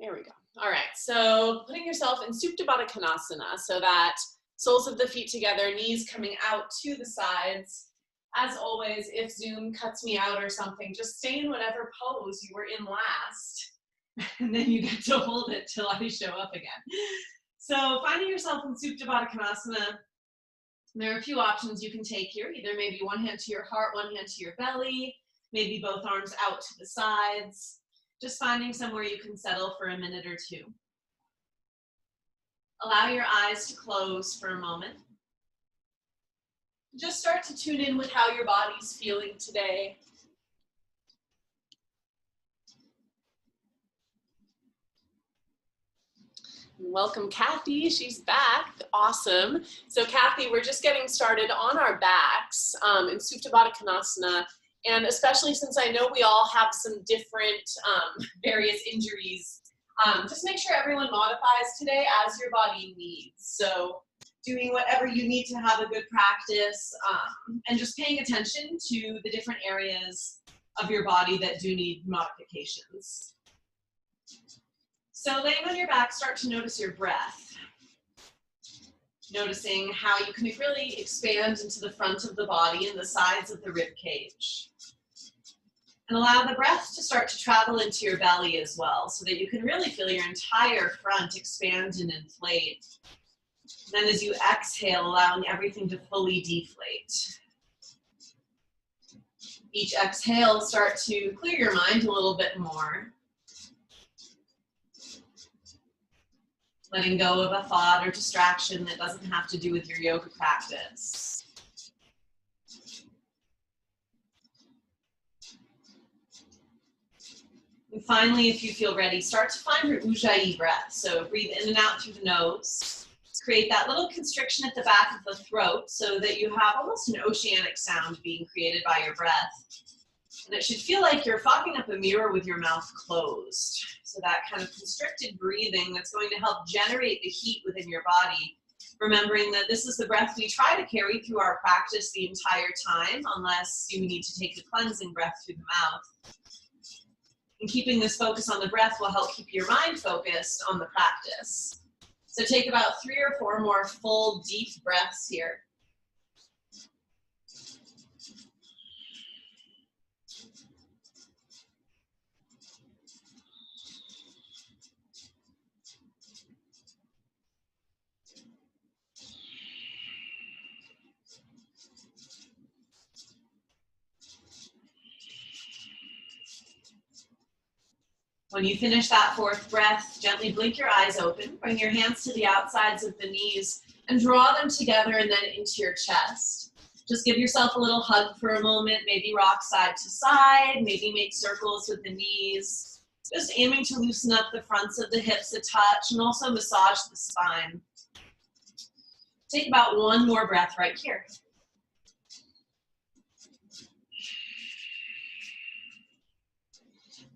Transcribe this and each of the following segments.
There we go. All right, so putting yourself in Supta Baddha Konasana so that soles of the feet together, knees coming out to the sides. As always, if Zoom cuts me out or something, just stay in whatever pose you were in last, and then you get to hold it till I show up again. So finding yourself in Supta Baddha Konasana, there are a few options you can take here. Either maybe one hand to your heart, one hand to your belly, maybe both arms out to the sides. Just finding somewhere you can settle for a minute or two. Allow your eyes to close for a moment. Just start to tune in with how your body's feeling today. Welcome, Kathy. She's back. Awesome. So, Kathy, we're just getting started on our backs in Supta Baddha Konasana. And especially since I know we all have some different various injuries, just make sure everyone modifies today as your body needs. So doing whatever you need to have a good practice, and just paying attention to the different areas of your body that do need modifications. So laying on your back, start to notice your breath. Noticing how you can really expand into the front of the body and the sides of the rib cage. And allow the breath to start to travel into your belly as well, so that you can really feel your entire front expand and inflate. And then as you exhale, allowing everything to fully deflate. Each exhale, start to clear your mind a little bit more. Letting go of a thought or distraction that doesn't have to do with your yoga practice. And finally, if you feel ready, start to find your Ujjayi breath. So breathe in and out through the nose. Create that little constriction at the back of the throat so that you have almost an oceanic sound being created by your breath. And it should feel like you're fogging up a mirror with your mouth closed. So that kind of constricted breathing that's going to help generate the heat within your body. Remembering that this is the breath we try to carry through our practice the entire time, unless you need to take a cleansing breath through the mouth. And keeping this focus on the breath will help keep your mind focused on the practice. So take about 3 or 4 more full, deep breaths here. When you finish that 4th breath, gently blink your eyes open, bring your hands to the outsides of the knees, and draw them together and then into your chest. Just give yourself a little hug for a moment, maybe rock side to side, maybe make circles with the knees. Just aiming to loosen up the fronts of the hips a touch and also massage the spine. Take about 1 more breath right here.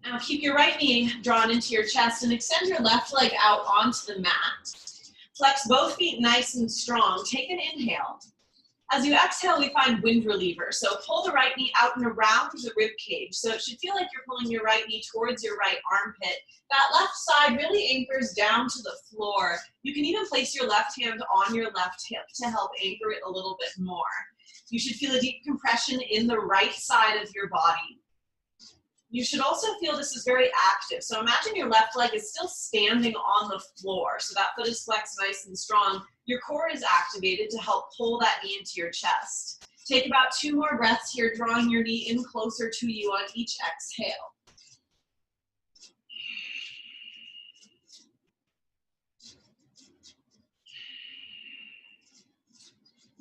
Now keep your right knee drawn into your chest and extend your left leg out onto the mat. Flex both feet nice and strong. Take an inhale. As you exhale, we find wind reliever. So pull the right knee out and around the rib cage. So it should feel like you're pulling your right knee towards your right armpit. That left side really anchors down to the floor. You can even place your left hand on your left hip to help anchor it a little bit more. You should feel a deep compression in the right side of your body. You should also feel this is very active. So imagine your left leg is still standing on the floor. So that foot is flexed nice and strong. Your core is activated to help pull that knee into your chest. Take about 2 more breaths here, drawing your knee in closer to you on each exhale.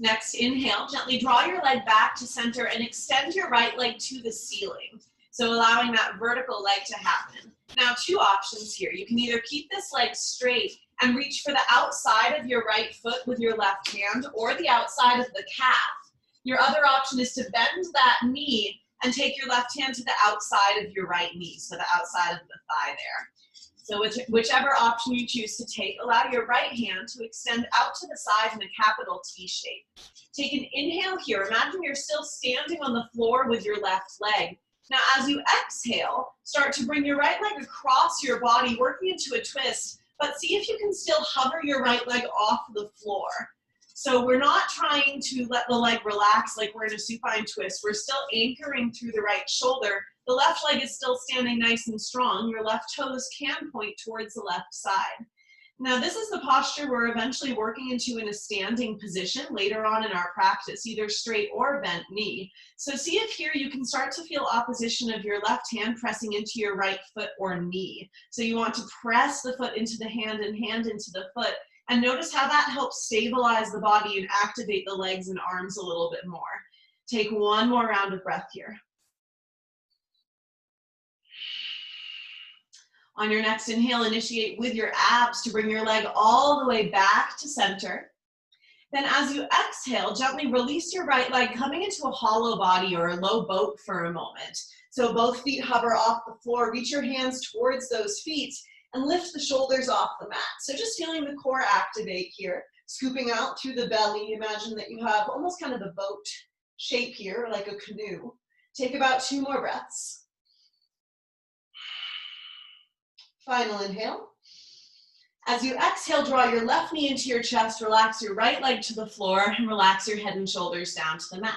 Next, inhale, gently draw your leg back to center and extend your right leg to the ceiling. So allowing that vertical leg to happen. Now 2 options here. You can either keep this leg straight and reach for the outside of your right foot with your left hand or the outside of the calf. Your other option is to bend that knee and take your left hand to the outside of your right knee, so the outside of the thigh there. So whichever option you choose to take, allow your right hand to extend out to the side in a capital T shape. Take an inhale here. Imagine you're still standing on the floor with your left leg. Now, as you exhale, start to bring your right leg across your body, working into a twist, but see if you can still hover your right leg off the floor. So we're not trying to let the leg relax like we're in a supine twist. We're still anchoring through the right shoulder. The left leg is still standing nice and strong. Your left toes can point towards the left side. Now, this is the posture we're eventually working into in a standing position later on in our practice, either straight or bent knee. So see if here you can start to feel opposition of your left hand pressing into your right foot or knee. So you want to press the foot into the hand and hand into the foot. And notice how that helps stabilize the body and activate the legs and arms a little bit more. Take one more round of breath here. On your next inhale, initiate with your abs to bring your leg all the way back to center. Then as you exhale, gently release your right leg, coming into a hollow body or a low boat for a moment. So both feet hover off the floor. Reach your hands towards those feet and lift the shoulders off the mat. So just feeling the core activate here, scooping out through the belly. Imagine that you have almost kind of a boat shape here, like a canoe. Take about 2 more breaths. Final inhale. As you exhale, draw your left knee into your chest, relax your right leg to the floor, and relax your head and shoulders down to the mat.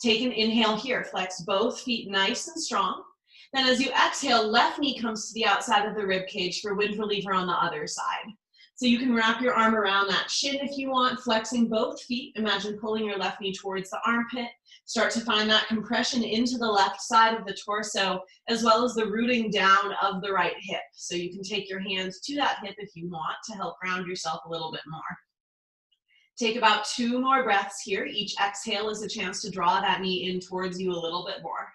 Take an inhale here, flex both feet nice and strong. Then as you exhale, left knee comes to the outside of the rib cage for wind reliever on the other side. So you can wrap your arm around that shin if you want, flexing both feet. Imagine pulling your left knee towards the armpit. Start to find that compression into the left side of the torso, as well as the rooting down of the right hip. So you can take your hands to that hip if you want to help ground yourself a little bit more. Take about 2 more breaths here. Each exhale is a chance to draw that knee in towards you a little bit more.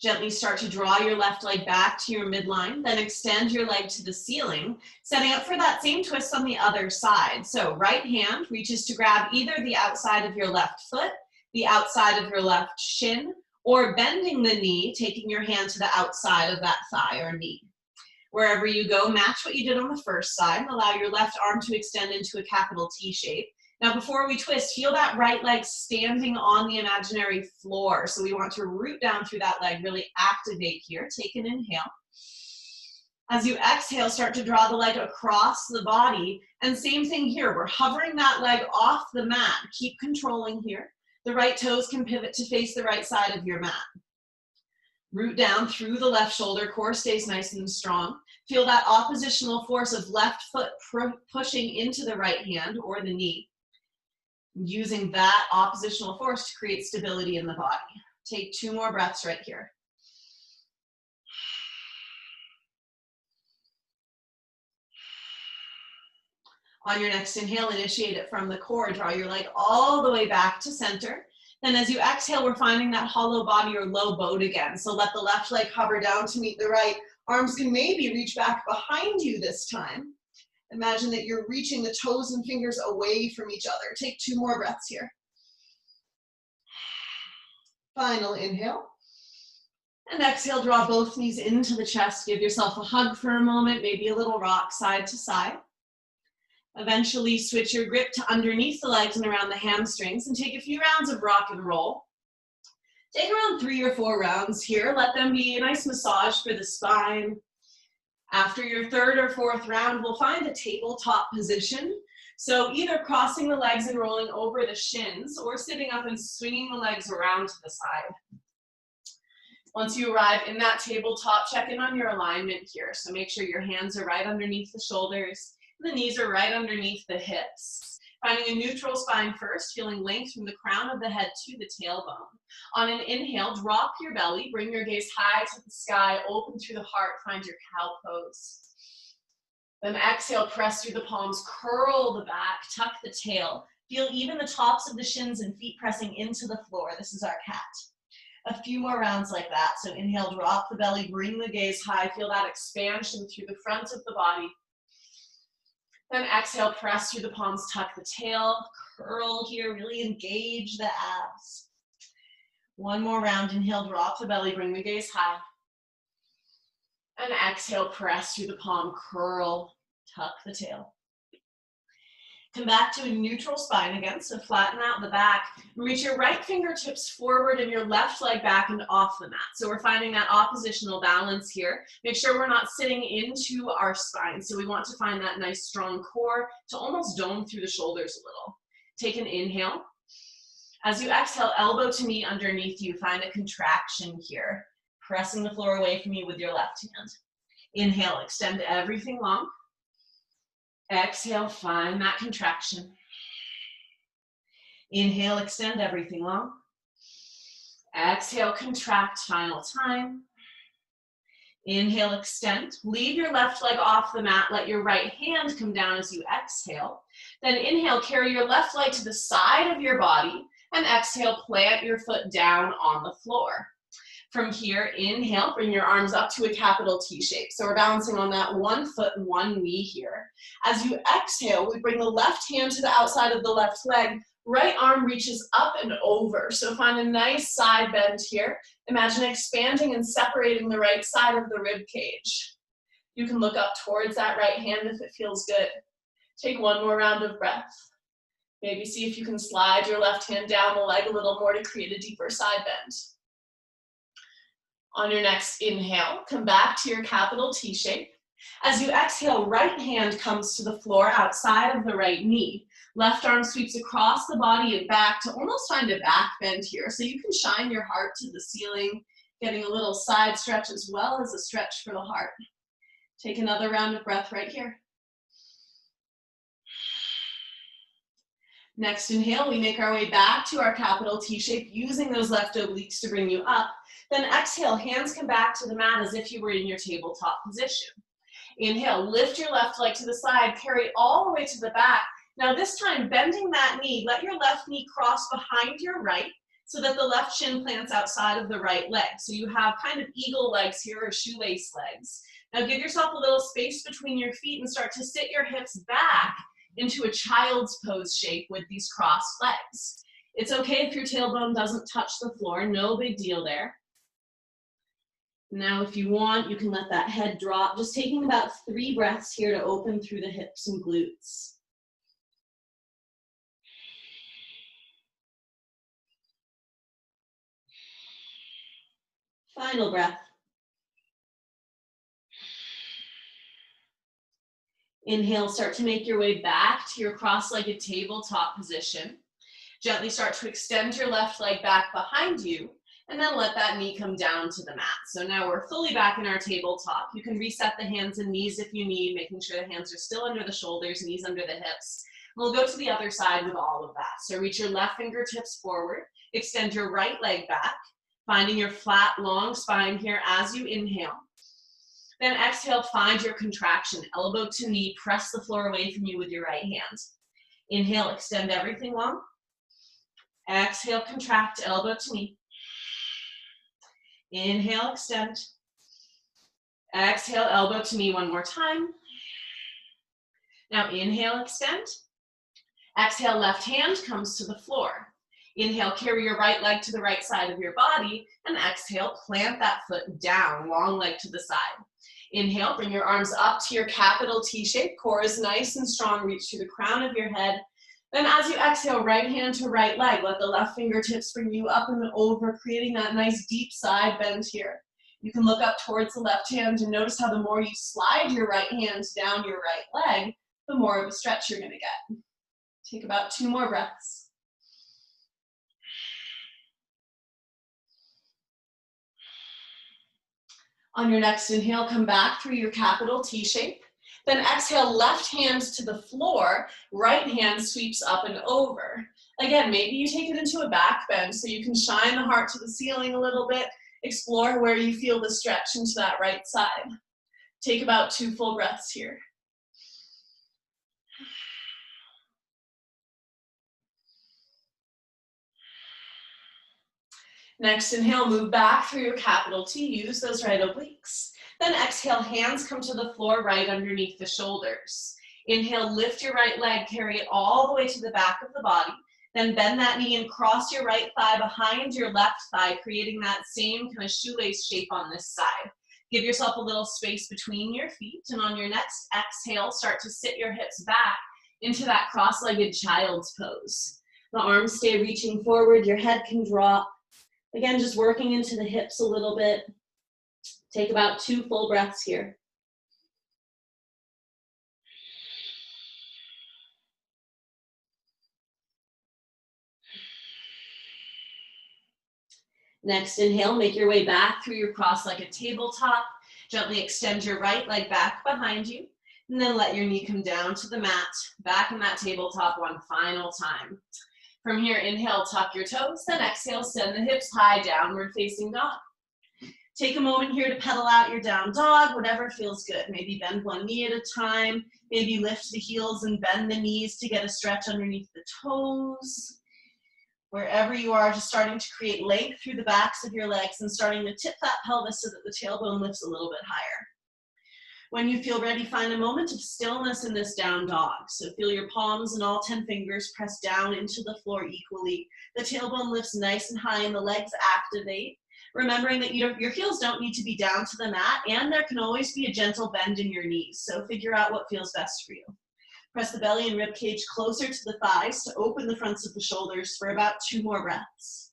Gently start to draw your left leg back to your midline, then extend your leg to the ceiling, setting up for that same twist on the other side. So right hand reaches to grab either the outside of your left foot, the outside of your left shin, or bending the knee, taking your hand to the outside of that thigh or knee. Wherever you go, match what you did on the first side and allow your left arm to extend into a capital T shape. Now, before we twist, feel that right leg standing on the imaginary floor. So we want to root down through that leg, really activate here. Take an inhale. As you exhale, start to draw the leg across the body. And same thing here, we're hovering that leg off the mat. Keep controlling here. The right toes can pivot to face the right side of your mat. Root down through the left shoulder, core stays nice and strong. Feel that oppositional force of left foot pushing into the right hand or the knee. Using that oppositional force to create stability in the body. Take 2 more breaths right here. On your next inhale, initiate it from the core. Draw your leg all the way back to center. Then as you exhale, we're finding that hollow body or low boat again. So let the left leg hover down to meet the right. Arms can maybe reach back behind you this time. Imagine that you're reaching the toes and fingers away from each other. Take 2 more breaths here. Final inhale. And exhale, draw both knees into the chest. Give yourself a hug for a moment, maybe a little rock side to side. Eventually switch your grip to underneath the legs and around the hamstrings and take a few rounds of rock and roll. Take around 3 or 4 rounds here. Let them be a nice massage for the spine. After your 3rd or 4th round, we'll find a tabletop position. So either crossing the legs and rolling over the shins or sitting up and swinging the legs around to the side. Once you arrive in that tabletop, check in on your alignment here. So make sure your hands are right underneath the shoulders, and the knees are right underneath the hips. Finding a neutral spine first, feeling length from the crown of the head to the tailbone. On an inhale, drop your belly, bring your gaze high to the sky, open through the heart, find your cow pose. Then exhale, press through the palms, curl the back, tuck the tail. Feel even the tops of the shins and feet pressing into the floor. This is our cat. A few more rounds like that. So inhale, drop the belly, bring the gaze high, feel that expansion through the front of the body. Then exhale, press through the palms, tuck the tail, curl here, really engage the abs. 1 more round, inhale, drop the belly, bring the gaze high. And exhale, press through the palm, curl, Tuck the tail. Come back to a neutral spine again, so flatten out the back. Reach your right fingertips forward and your left leg back and off the mat. So we're finding that oppositional balance here. Make sure we're not sitting into our spine. So we want to find that nice strong core to almost dome through the shoulders a little. Take an inhale. As you exhale, elbow to knee underneath you, find a contraction here, pressing the floor away from you with your left hand. Inhale, extend everything long. Exhale, find that contraction. Inhale, extend everything long. Exhale, contract, final time. Inhale, extend. Leave your left leg off the mat. Let your right hand come down as you exhale. Then inhale, carry your left leg to the side of your body. And exhale, plant your foot down on the floor. From here, inhale, bring your arms up to a capital T shape. So we're balancing on that 1 foot and 1 knee here. As you exhale, we bring the left hand to the outside of the left leg. Right arm reaches up and over. So find a nice side bend here. Imagine expanding and separating the right side of the rib cage. You can look up towards that right hand if it feels good. Take one more round of breath. Maybe see if you can slide your left hand down the leg a little more to create a deeper side bend. On your next inhale, come back to your capital T shape. As you exhale, right hand comes to the floor outside of the right knee. Left arm sweeps across the body and back to almost find a back bend here. So you can shine your heart to the ceiling, getting a little side stretch as well as a stretch for the heart. Take another round of breath right here. Next inhale, we make our way back to our capital T shape, using those left obliques to bring you up. Then exhale, hands come back to the mat as if you were in your tabletop position. Inhale, lift your left leg to the side, carry all the way to the back. Now this time, bending that knee, let your left knee cross behind your right so that the left shin plants outside of the right leg. So you have kind of eagle legs here or shoelace legs. Now give yourself a little space between your feet and start to sit your hips back into a child's pose shape with these crossed legs. It's okay if your tailbone doesn't touch the floor, no big deal there. Now, if you want, you can let that head drop, just taking about 3 breaths here to open through the hips and glutes. Final breath. Inhale, start to make your way back to your cross-legged tabletop position. Gently start to extend your left leg back behind you, and then let that knee come down to the mat. So now we're fully back in our tabletop. You can reset the hands and knees if you need, making sure the hands are still under the shoulders, knees under the hips. We'll go to the other side with all of that. So reach your left fingertips forward, extend your right leg back, finding your flat, long spine here as you inhale. Then exhale, find your contraction, elbow to knee, press the floor away from you with your right hand. Inhale, extend everything long. Exhale, contract, elbow to knee. Inhale, extend. Exhale, elbow to knee one more time. Now inhale, extend. Exhale, left hand comes to the floor. Inhale, carry your right leg to the right side of your body, and exhale, plant that foot down, long leg to the side. Inhale, bring your arms up to your capital T shape, core is nice and strong, reach to the crown of your head. Then as you exhale, right hand to right leg, let the left fingertips bring you up and over, creating that nice deep side bend here. You can look up towards the left hand and notice how the more you slide your right hand down your right leg, the more of a stretch you're gonna get. Take about 2 more breaths. On your next inhale, come back through your capital T shape. Then exhale, left hand to the floor, right hand sweeps up and over. Again, maybe you take it into a back bend so you can shine the heart to the ceiling a little bit, explore where you feel the stretch into that right side. Take about 2 full breaths here. Next inhale, move back through your capital T, use those right obliques. Then exhale, hands come to the floor right underneath the shoulders. Inhale, lift your right leg, carry it all the way to the back of the body. Then bend that knee and cross your right thigh behind your left thigh, creating that same kind of shoelace shape on this side. Give yourself a little space between your feet, and on your next exhale, start to sit your hips back into that cross-legged child's pose. The arms stay reaching forward, your head can drop. Again, just working into the hips a little bit. Take about 2 full breaths here. Next inhale, make your way back through your cross-legged tabletop. Gently extend your right leg back behind you, and then let your knee come down to the mat, back in that tabletop one final time. From here, inhale, tuck your toes, then exhale, send the hips high, downward facing dog. Take a moment here to pedal out your down dog, whatever feels good. Maybe bend one knee at a time, maybe lift the heels and bend the knees to get a stretch underneath the toes. Wherever you are, just starting to create length through the backs of your legs and starting to tip that pelvis so that the tailbone lifts a little bit higher. When you feel ready, find a moment of stillness in this down dog. So feel your palms and all 10 fingers press down into the floor equally. The tailbone lifts nice and high and the legs activate. Remembering that your heels don't need to be down to the mat, and there can always be a gentle bend in your knees. So figure out what feels best for you. Press the belly and rib cage closer to the thighs to open the fronts of the shoulders for about 2 more breaths.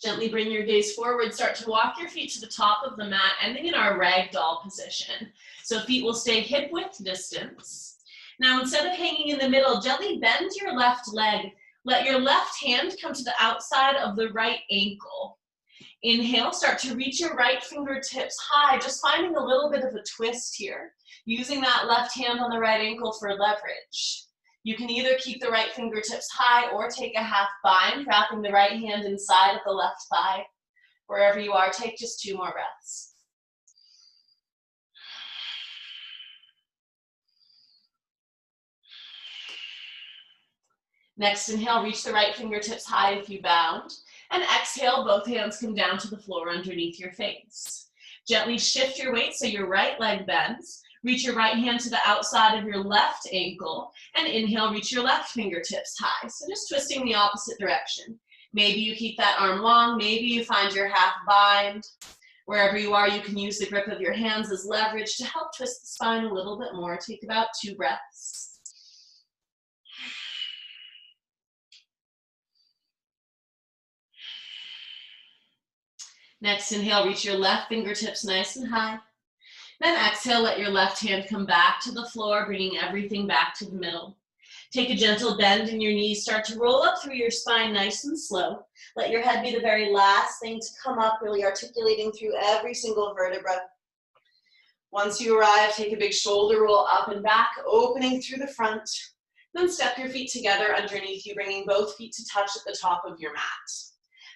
Gently bring your gaze forward. Start to walk your feet to the top of the mat, ending in our ragdoll position. So feet will stay hip width distance. Now, instead of hanging in the middle, gently bend your left leg. Let your left hand come to the outside of the right ankle. Inhale, start to reach your right fingertips high, just finding a little bit of a twist here, using that left hand on the right ankle for leverage. You can either keep the right fingertips high or take a half bind, wrapping the right hand inside of the left thigh. Wherever you are, take just 2 more breaths. Next inhale, reach the right fingertips high if you bound. And exhale, both hands come down to the floor underneath your face. Gently shift your weight so your right leg bends. Reach your right hand to the outside of your left ankle. And inhale, reach your left fingertips high. So just twisting the opposite direction. Maybe you keep that arm long. Maybe you find your half bind. Wherever you are, you can use the grip of your hands as leverage to help twist the spine a little bit more. Take about 2 breaths. Next, inhale, reach your left fingertips nice and high. Then exhale, let your left hand come back to the floor, bringing everything back to the middle. Take a gentle bend in your knees. Start to roll up through your spine nice and slow. Let your head be the very last thing to come up, really articulating through every single vertebra. Once you arrive, take a big shoulder roll up and back, opening through the front. Then step your feet together underneath you, bringing both feet to touch at the top of your mat.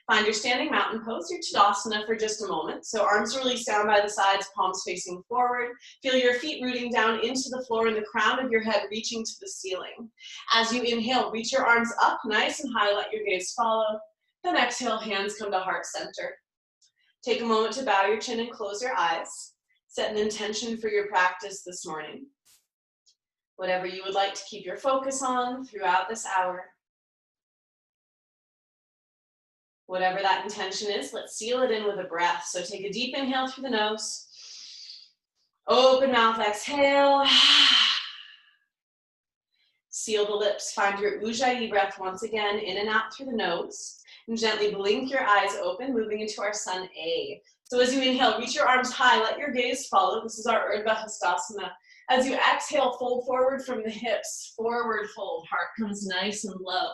Find your standing mountain pose, your Tadasana, for just a moment. So arms release down by the sides, palms facing forward. Feel your feet rooting down into the floor and the crown of your head reaching to the ceiling. As you inhale, reach your arms up nice and high, let your gaze follow. Then exhale, hands come to heart center. Take a moment to bow your chin and close your eyes. Set an intention for your practice this morning. Whatever you would like to keep your focus on throughout this hour. Whatever that intention is, let's seal it in with a breath. So take a deep inhale through the nose. Open mouth, exhale. Seal the lips. Find your Ujjayi breath once again, in and out through the nose. And gently blink your eyes open, moving into our Sun A. So as you inhale, reach your arms high, let your gaze follow. This is our Urdhva Hastasana. As you exhale, fold forward from the hips, forward fold. Heart comes nice and low.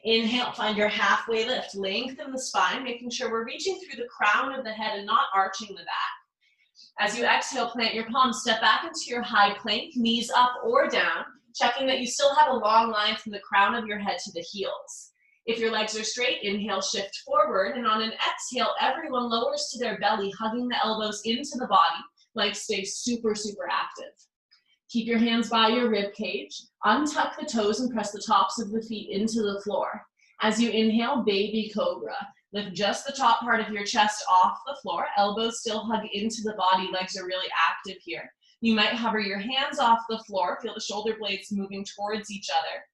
Inhale, find your halfway lift. Lengthen the spine, making sure we're reaching through the crown of the head and not arching the back. As you exhale, plant your palms, step back into your high plank, knees up or down, checking that you still have a long line from the crown of your head to the heels. If your legs are straight, inhale, shift forward, and on an exhale, everyone lowers to their belly, hugging the elbows into the body. Legs stay super, super active. Keep your hands by your rib cage. Untuck the toes and press the tops of the feet into the floor. As you inhale, baby cobra. Lift just the top part of your chest off the floor. Elbows still hug into the body. Legs are really active here. You might hover your hands off the floor, feel the shoulder blades moving towards each other.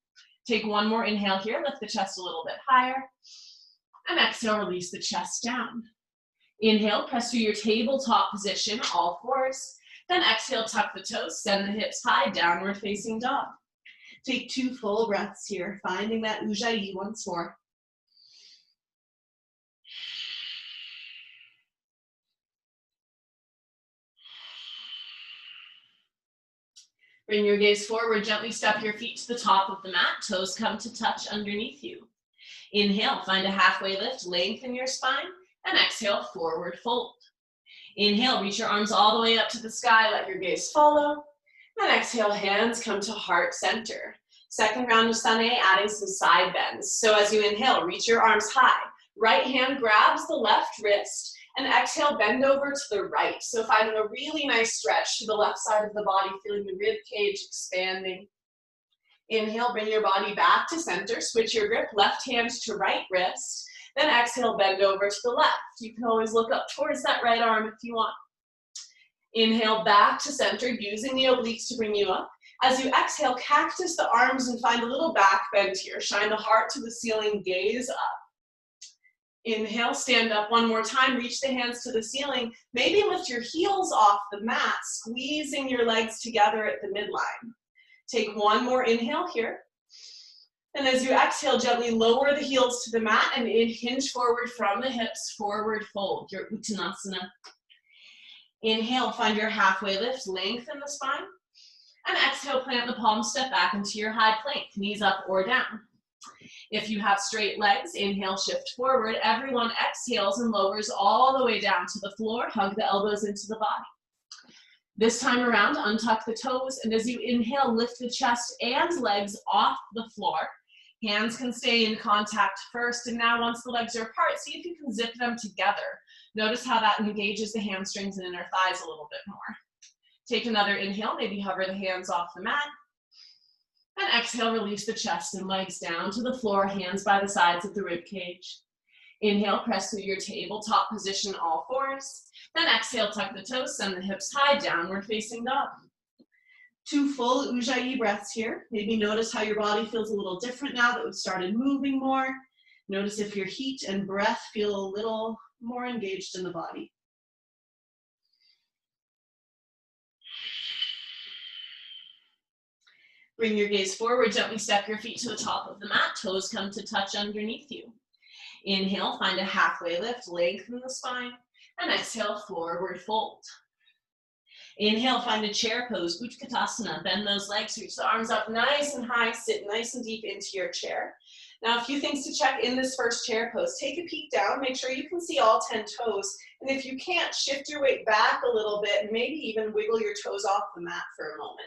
Take one more inhale here, lift the chest a little bit higher, and exhale, release the chest down. Inhale, press through your tabletop position, all fours. Then exhale, tuck the toes, send the hips high, downward facing dog. Take 2 full breaths here, finding that Ujjayi once more. Bring your gaze forward, gently step your feet to the top of the mat, toes come to touch underneath you. Inhale, find a halfway lift, lengthen your spine, and exhale, forward fold. Inhale, reach your arms all the way up to the sky, let your gaze follow. And exhale, hands come to heart center. Second round of Sane, adding some side bends. So as you inhale, reach your arms high. Right hand grabs the left wrist, and exhale, bend over to the right. So finding a really nice stretch to the left side of the body, feeling the rib cage expanding. Inhale, bring your body back to center, switch your grip, left hand to right wrist. Then exhale, bend over to the left. You can always look up towards that right arm if you want. Inhale, back to center, using the obliques to bring you up. As you exhale, cactus the arms and find a little back bend here. Shine the heart to the ceiling, gaze up. Inhale, stand up one more time, reach the hands to the ceiling. Maybe lift your heels off the mat, squeezing your legs together at the midline. Take one more inhale here. And as you exhale, gently lower the heels to the mat and hinge forward from the hips, forward fold, your Uttanasana. Inhale, find your halfway lift, lengthen the spine. And exhale, plant the palms, step back into your high plank, knees up or down. If you have straight legs, inhale, shift forward. Everyone exhales and lowers all the way down to the floor. Hug the elbows into the body. This time around, untuck the toes, and as you inhale, lift the chest and legs off the floor. Hands can stay in contact first, and now once the legs are apart, see if you can zip them together. Notice how that engages the hamstrings and inner thighs a little bit more. Take another inhale, maybe hover the hands off the mat. And exhale, release the chest and legs down to the floor, hands by the sides of the rib cage. Inhale, press through your tabletop position, all fours. Then exhale, tuck the toes, send the hips high, downward facing dog. 2 full Ujjayi breaths here. Maybe notice how your body feels a little different now that we've started moving more. Notice if your heat and breath feel a little more engaged in the body. Bring your gaze forward, gently step your feet to the top of the mat, toes come to touch underneath you. Inhale, find a halfway lift, lengthen the spine, and exhale, forward fold. Inhale, find a chair pose, Utkatasana, bend those legs, reach the arms up nice and high, sit nice and deep into your chair. Now, a few things to check in this first chair pose. Take a peek down, make sure you can see all 10 toes, and if you can't, shift your weight back a little bit and maybe even wiggle your toes off the mat for a moment.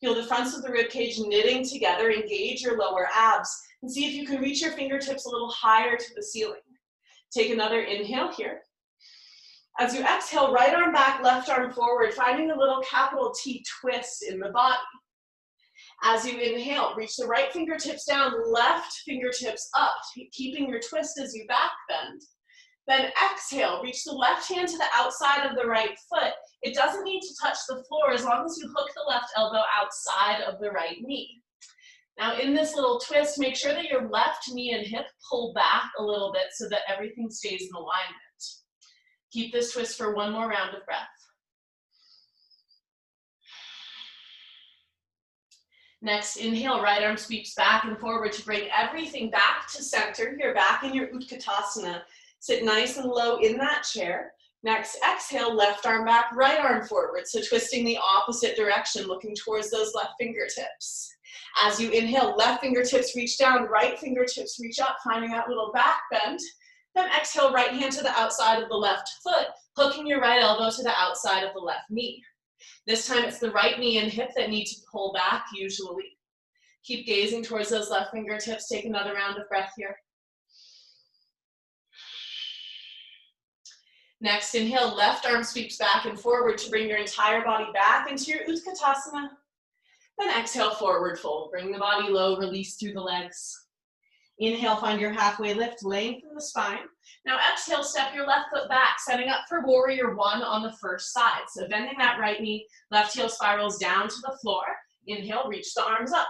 Feel the fronts of the rib cage knitting together, engage your lower abs, and see if you can reach your fingertips a little higher to the ceiling. Take another inhale here. As you exhale, right arm back, left arm forward, finding a little capital T twist in the body. As you inhale, reach the right fingertips down, left fingertips up, keeping your twist as you back bend. Then exhale, reach the left hand to the outside of the right foot. It doesn't need to touch the floor as long as you hook the left elbow outside of the right knee. Now in this little twist, make sure that your left knee and hip pull back a little bit so that everything stays in alignment. Keep this twist for one more round of breath. Next, inhale, right arm sweeps back and forward to bring everything back to center. You're back in your Utkatasana. Sit nice and low in that chair. Next, exhale, left arm back, right arm forward. So twisting the opposite direction, looking towards those left fingertips. As you inhale, left fingertips reach down, right fingertips reach up, finding that little back bend. Then exhale, right hand to the outside of the left foot, hooking your right elbow to the outside of the left knee. This time it's the right knee and hip that need to pull back usually. Keep gazing towards those left fingertips. Take another round of breath here. Next, inhale, left arm sweeps back and forward to bring your entire body back into your Utkatasana. Then exhale, forward fold. Bring the body low, release through the legs. Inhale, find your halfway lift, lengthen the spine. Now exhale, step your left foot back, setting up for warrior one on the first side. So bending that right knee, left heel spirals down to the floor. Inhale, reach the arms up.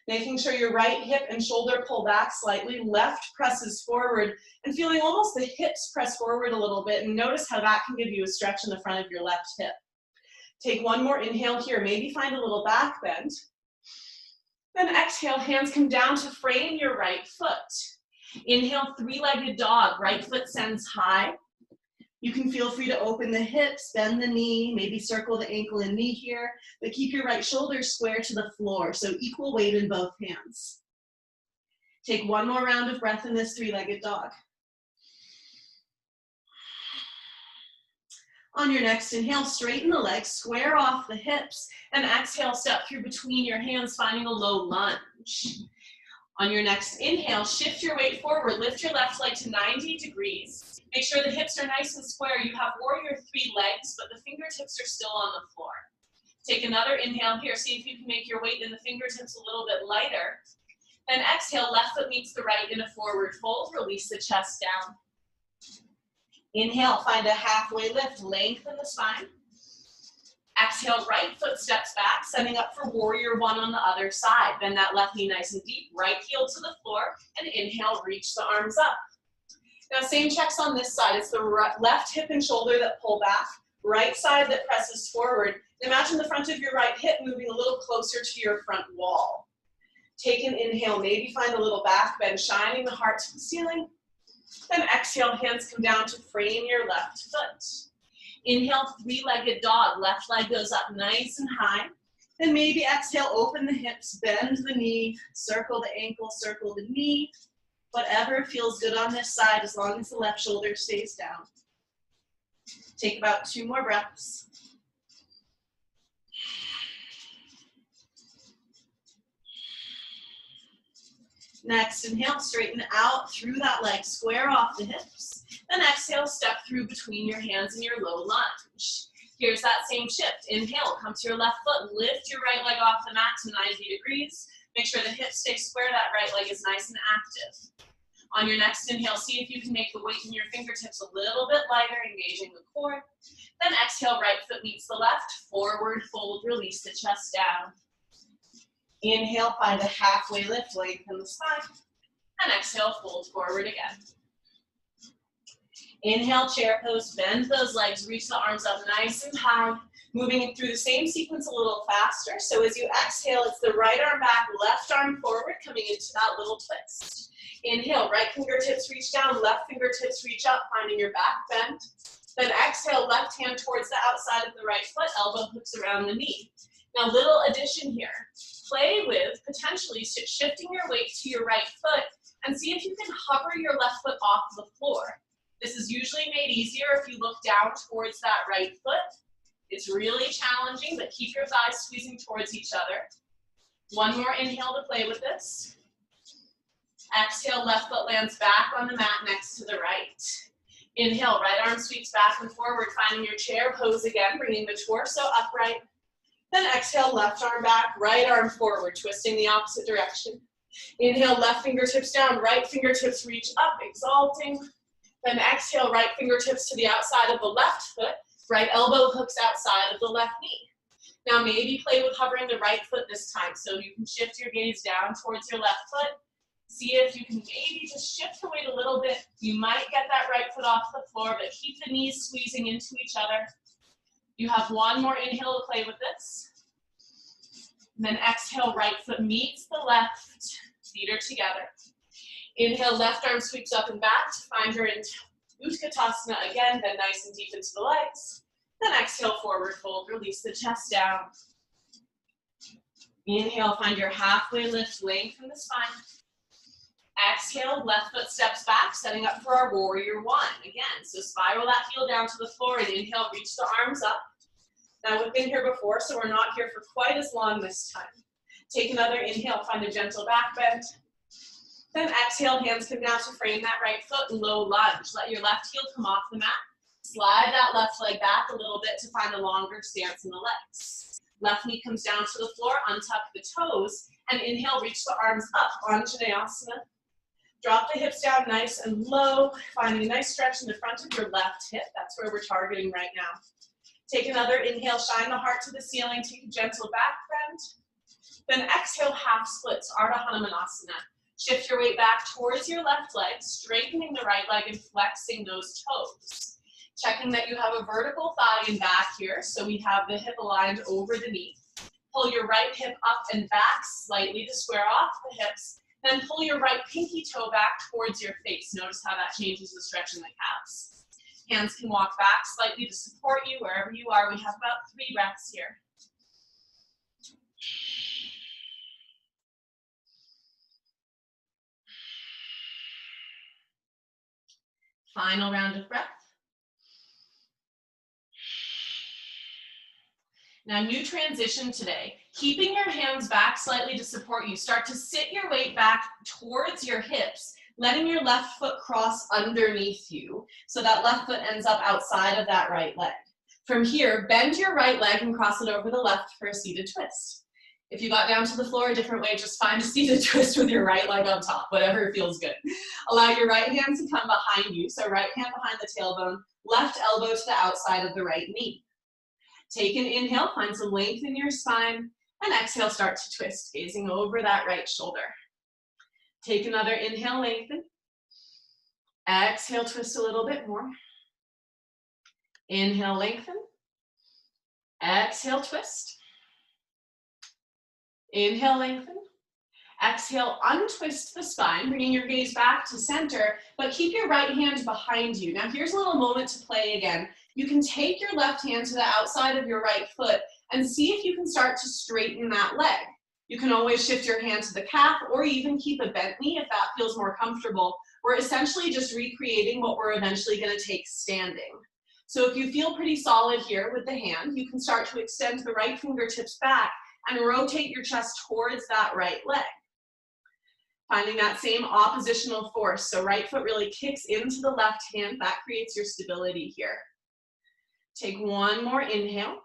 Making sure your right hip and shoulder pull back slightly, left presses forward, and feeling almost the hips press forward a little bit, and notice how that can give you a stretch in the front of your left hip. Take one more inhale here, maybe find a little back bend. Then exhale, hands come down to frame your right foot. Inhale, three-legged dog, right foot sends high. You can feel free to open the hips, bend the knee, maybe circle the ankle and knee here, but keep your right shoulder square to the floor, so equal weight in both hands. Take one more round of breath in this three-legged dog. On your next inhale, straighten the legs, square off the hips, and exhale, step through between your hands, finding a low lunge. On your next inhale, shift your weight forward, lift your left leg to 90 degrees. Make sure the hips are nice and square. You have warrior three legs, but the fingertips are still on the floor. Take another inhale here. See if you can make your weight in the fingertips a little bit lighter. Then exhale, left foot meets the right in a forward fold. Release the chest down. Inhale, find a halfway lift, lengthen the spine. Exhale, right foot steps back, setting up for warrior one on the other side. Bend that left knee nice and deep, right heel to the floor, and inhale, reach the arms up. Now, same checks on this side. It's the left hip and shoulder that pull back, right side that presses forward. Imagine the front of your right hip moving a little closer to your front wall. Take an inhale, maybe find a little back bend, shining the heart to the ceiling. Then exhale, hands come down to frame your left foot. Inhale, three-legged dog, left leg goes up nice and high. Then maybe exhale, open the hips, bend the knee, circle the ankle, circle the knee. Whatever feels good on this side, as long as the left shoulder stays down. Take about 2 more breaths. Next, inhale, straighten out through that leg, square off the hips. Then exhale, step through between your hands in your low lunge. Here's that same shift. Inhale, come to your left foot, lift your right leg off the mat to 90 degrees. Make sure the hips stay square, that right leg is nice and active. On your next inhale, see if you can make the weight in your fingertips a little bit lighter, engaging the core. Then exhale, right foot meets the left, forward fold, release the chest down. Inhale, find a halfway lift, lengthen the spine. And exhale, fold forward again. Inhale, chair pose, bend those legs, reach the arms up nice and high. Moving through the same sequence a little faster. So as you exhale, it's the right arm back, left arm forward, coming into that little twist. Inhale, right fingertips reach down, left fingertips reach up, finding your back bend. Then exhale, left hand towards the outside of the right foot, elbow hooks around the knee. Now, little addition here. Play with potentially shifting your weight to your right foot and see if you can hover your left foot off the floor. This is usually made easier if you look down towards that right foot. It's really challenging, but keep your thighs squeezing towards each other. One more inhale to play with this. Exhale, left foot lands back on the mat next to the right. Inhale, right arm sweeps back and forward, finding your chair pose again, bringing the torso upright. Then exhale, left arm back, right arm forward, twisting the opposite direction. Inhale, left fingertips down, right fingertips reach up, exalting. Then exhale, right fingertips to the outside of the left foot, right elbow hooks outside of the left knee. Now maybe play with hovering the right foot this time, so you can shift your gaze down towards your left foot. See if you can maybe just shift the weight a little bit. You might get that right foot off the floor, but keep the knees squeezing into each other. You have one more inhale to play with this. And then exhale, right foot meets the left, feet are together. Inhale, left arm sweeps up and back to find her in Utkatasana again, then nice and deep into the legs. Then exhale, forward fold, release the chest down. Inhale, find your halfway lift, lengthen the spine. Exhale, left foot steps back, setting up for our warrior one. Again, so spiral that heel down to the floor and inhale, reach the arms up. Now we've been here before, so we're not here for quite as long this time. Take another inhale, find a gentle back bend. Then exhale, hands come down to frame that right foot, low lunge. Let your left heel come off the mat. Slide that left leg back a little bit to find a longer stance in the legs. Left knee comes down to the floor, untuck the toes, And inhale, reach the arms up, Anjaneyasana. Drop the hips down nice and low, finding a nice stretch in the front of your left hip. That's where we're targeting right now. Take another inhale, shine the heart to the ceiling, take a gentle back bend. Then exhale, half splits, Ardha Hanumanasana. Shift your weight back towards your left leg, straightening the right leg and flexing those toes. Checking that you have a vertical thigh and back here, so we have the hip aligned over the knee. Pull your right hip up and back slightly to square off the hips. Then pull your right pinky toe back towards your face. Notice how that changes the stretch in the calves. Hands can walk back slightly to support you wherever you are. We have about 3 breaths here. Final round of breath. Now, new transition today. Keeping your hands back slightly to support you. Start to sit your weight back towards your hips, letting your left foot cross underneath you so that left foot ends up outside of that right leg. From here, bend your right leg and cross it over the left for a seated twist. If you got down to the floor a different way, just find a seated twist with your right leg on top, whatever feels good. Allow your right hand to come behind you, so right hand behind the tailbone, left elbow to the outside of the right knee. Take an inhale, find some length in your spine, and exhale, start to twist, gazing over that right shoulder. Take another inhale, lengthen. Exhale, twist a little bit more. Inhale, lengthen. Exhale, twist. Inhale, lengthen. Exhale, untwist the spine, bringing your gaze back to center, but keep your right hand behind you. Now here's a little moment to play again. You can take your left hand to the outside of your right foot and see if you can start to straighten that leg. You can always shift your hand to the calf or even keep a bent knee if that feels more comfortable. We're essentially just recreating what we're eventually going to take standing. So if you feel pretty solid here with the hand, you can start to extend the right fingertips back and rotate your chest towards that right leg. Finding that same oppositional force. So right foot really kicks into the left hand. That creates your stability here. Take one more inhale.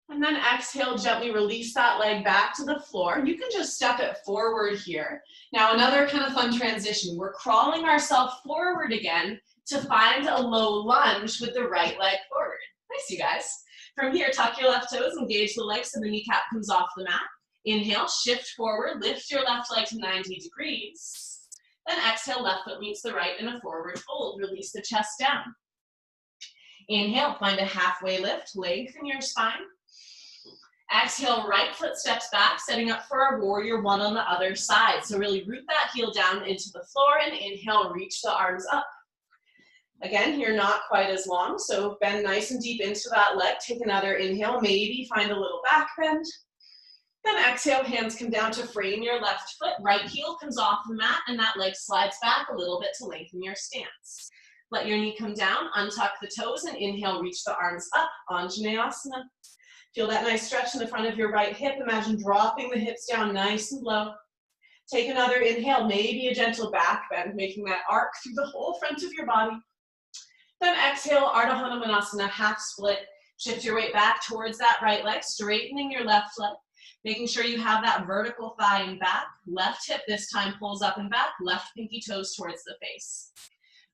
And then exhale, gently release that leg back to the floor. You can just step it forward here. Now another kind of fun transition. We're crawling ourselves forward again to find a low lunge with the right leg forward. Nice, you guys. From here, tuck your left toes, engage the legs so the kneecap comes off the mat. Inhale, shift forward, lift your left leg to 90 degrees. Then exhale, left foot meets the right in a forward fold. Release the chest down. Inhale, find a halfway lift, lengthen your spine. Exhale, right foot steps back, setting up for our warrior one on the other side. So really root that heel down into the floor and inhale, reach the arms up. Again, here not quite as long, so bend nice and deep into that leg. Take another inhale, maybe find a little back bend. Then exhale, hands come down to frame your left foot. Right heel comes off the mat and that leg slides back a little bit to lengthen your stance. Let your knee come down, untuck the toes and inhale, reach the arms up, Anjaneyasana. Feel that nice stretch in the front of your right hip. Imagine dropping the hips down nice and low. Take another inhale, maybe a gentle back bend, making that arc through the whole front of your body. Then exhale, Ardha Hanumanasana, half split. Shift your weight back towards that right leg, straightening your left leg, making sure you have that vertical thigh and back. Left hip this time pulls up and back, left pinky toes towards the face.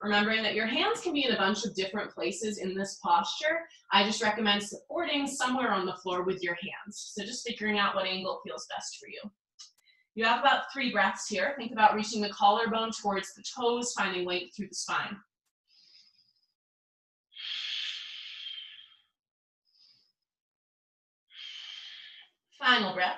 Remembering that your hands can be in a bunch of different places in this posture. I just recommend supporting somewhere on the floor with your hands. So just figuring out what angle feels best for you. You have about 3 breaths here. Think about reaching the collarbone towards the toes, finding length through the spine. Final breath.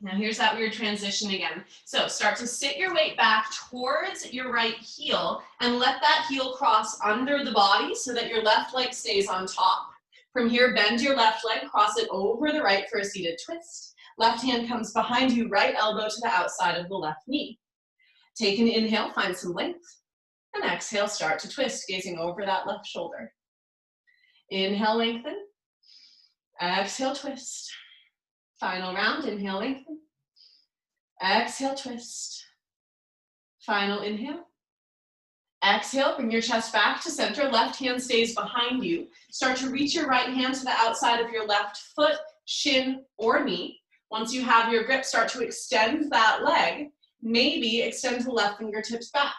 Now here's that weird transition again. So start to sit your weight back towards your right heel and let that heel cross under the body so that your left leg stays on top. From here, bend your left leg, cross it over the right for a seated twist. Left hand comes behind you, right elbow to the outside of the left knee. Take an inhale, find some length. And exhale, start to twist, gazing over that left shoulder. Inhale, lengthen. Exhale, twist. Final round, inhale, lengthen. Exhale, twist. Final inhale. Exhale, bring your chest back to center. Left hand stays behind you. Start to reach your right hand to the outside of your left foot. shin, or knee. Once you have your grip, start to extend that leg. Maybe extend the left fingertips back.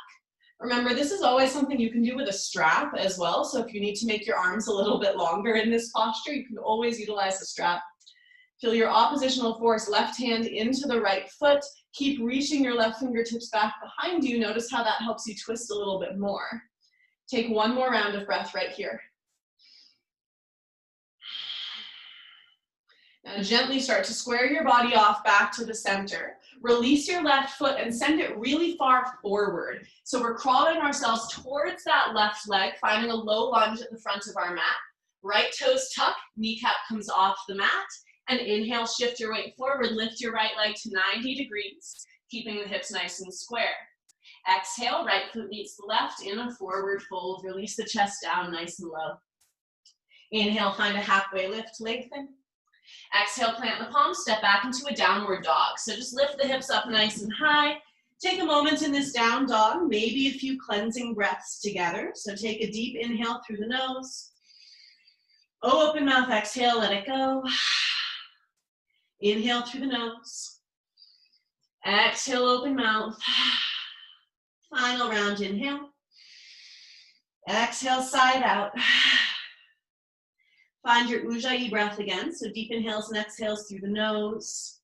Remember, this is always something you can do with a strap as well. So if you need to make your arms a little bit longer in this posture, you can always utilize a strap. Feel your oppositional force, left hand into the right foot. Keep reaching your left fingertips back behind you. Notice how that helps you twist a little bit more. Take one more round of breath right here. Now gently start to square your body off back to the center. Release your left foot and send it really far forward. So we're crawling ourselves towards that left leg, finding a low lunge at the front of our mat. Right toes tuck, kneecap comes off the mat. And inhale, shift your weight forward, lift your right leg to 90 degrees, keeping the hips nice and square. Exhale, right foot meets the left in a forward fold. Release the chest down nice and low. Inhale, find a halfway lift, lengthen. Exhale, plant the palms, step back into a downward dog. So just lift the hips up nice and high. Take a moment in this down dog, maybe a few cleansing breaths together. So take a deep inhale through the nose. Open mouth, exhale, let it go. Inhale through the nose. Exhale, open mouth. Final round, inhale. Exhale, side out. Find your Ujjayi breath again. So deep inhales and exhales through the nose.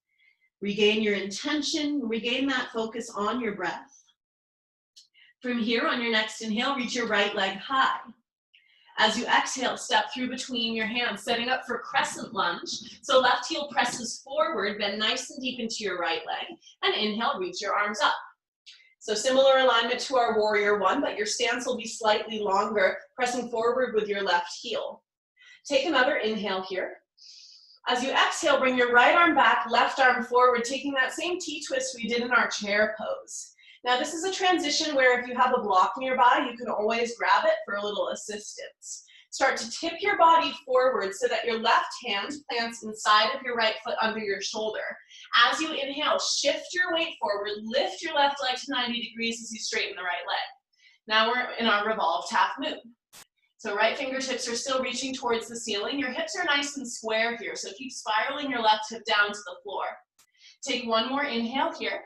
Regain your intention. Regain that focus on your breath. From here, on your next inhale, reach your right leg high. As you exhale, step through between your hands, setting up for crescent lunge. So left heel presses forward, bend nice and deep into your right leg. And inhale, reach your arms up. So similar alignment to our warrior one, but your stance will be slightly longer, pressing forward with your left heel. Take another inhale here. As you exhale, bring your right arm back, left arm forward, taking that same T-twist we did in our chair pose. Now this is a transition where if you have a block nearby, you can always grab it for a little assistance. Start to tip your body forward so that your left hand plants inside of your right foot under your shoulder. As you inhale, shift your weight forward, lift your left leg to 90 degrees as you straighten the right leg. Now we're in our revolved half moon. So right fingertips are still reaching towards the ceiling. Your hips are nice and square here, so keep spiraling your left hip down to the floor. Take one more inhale here.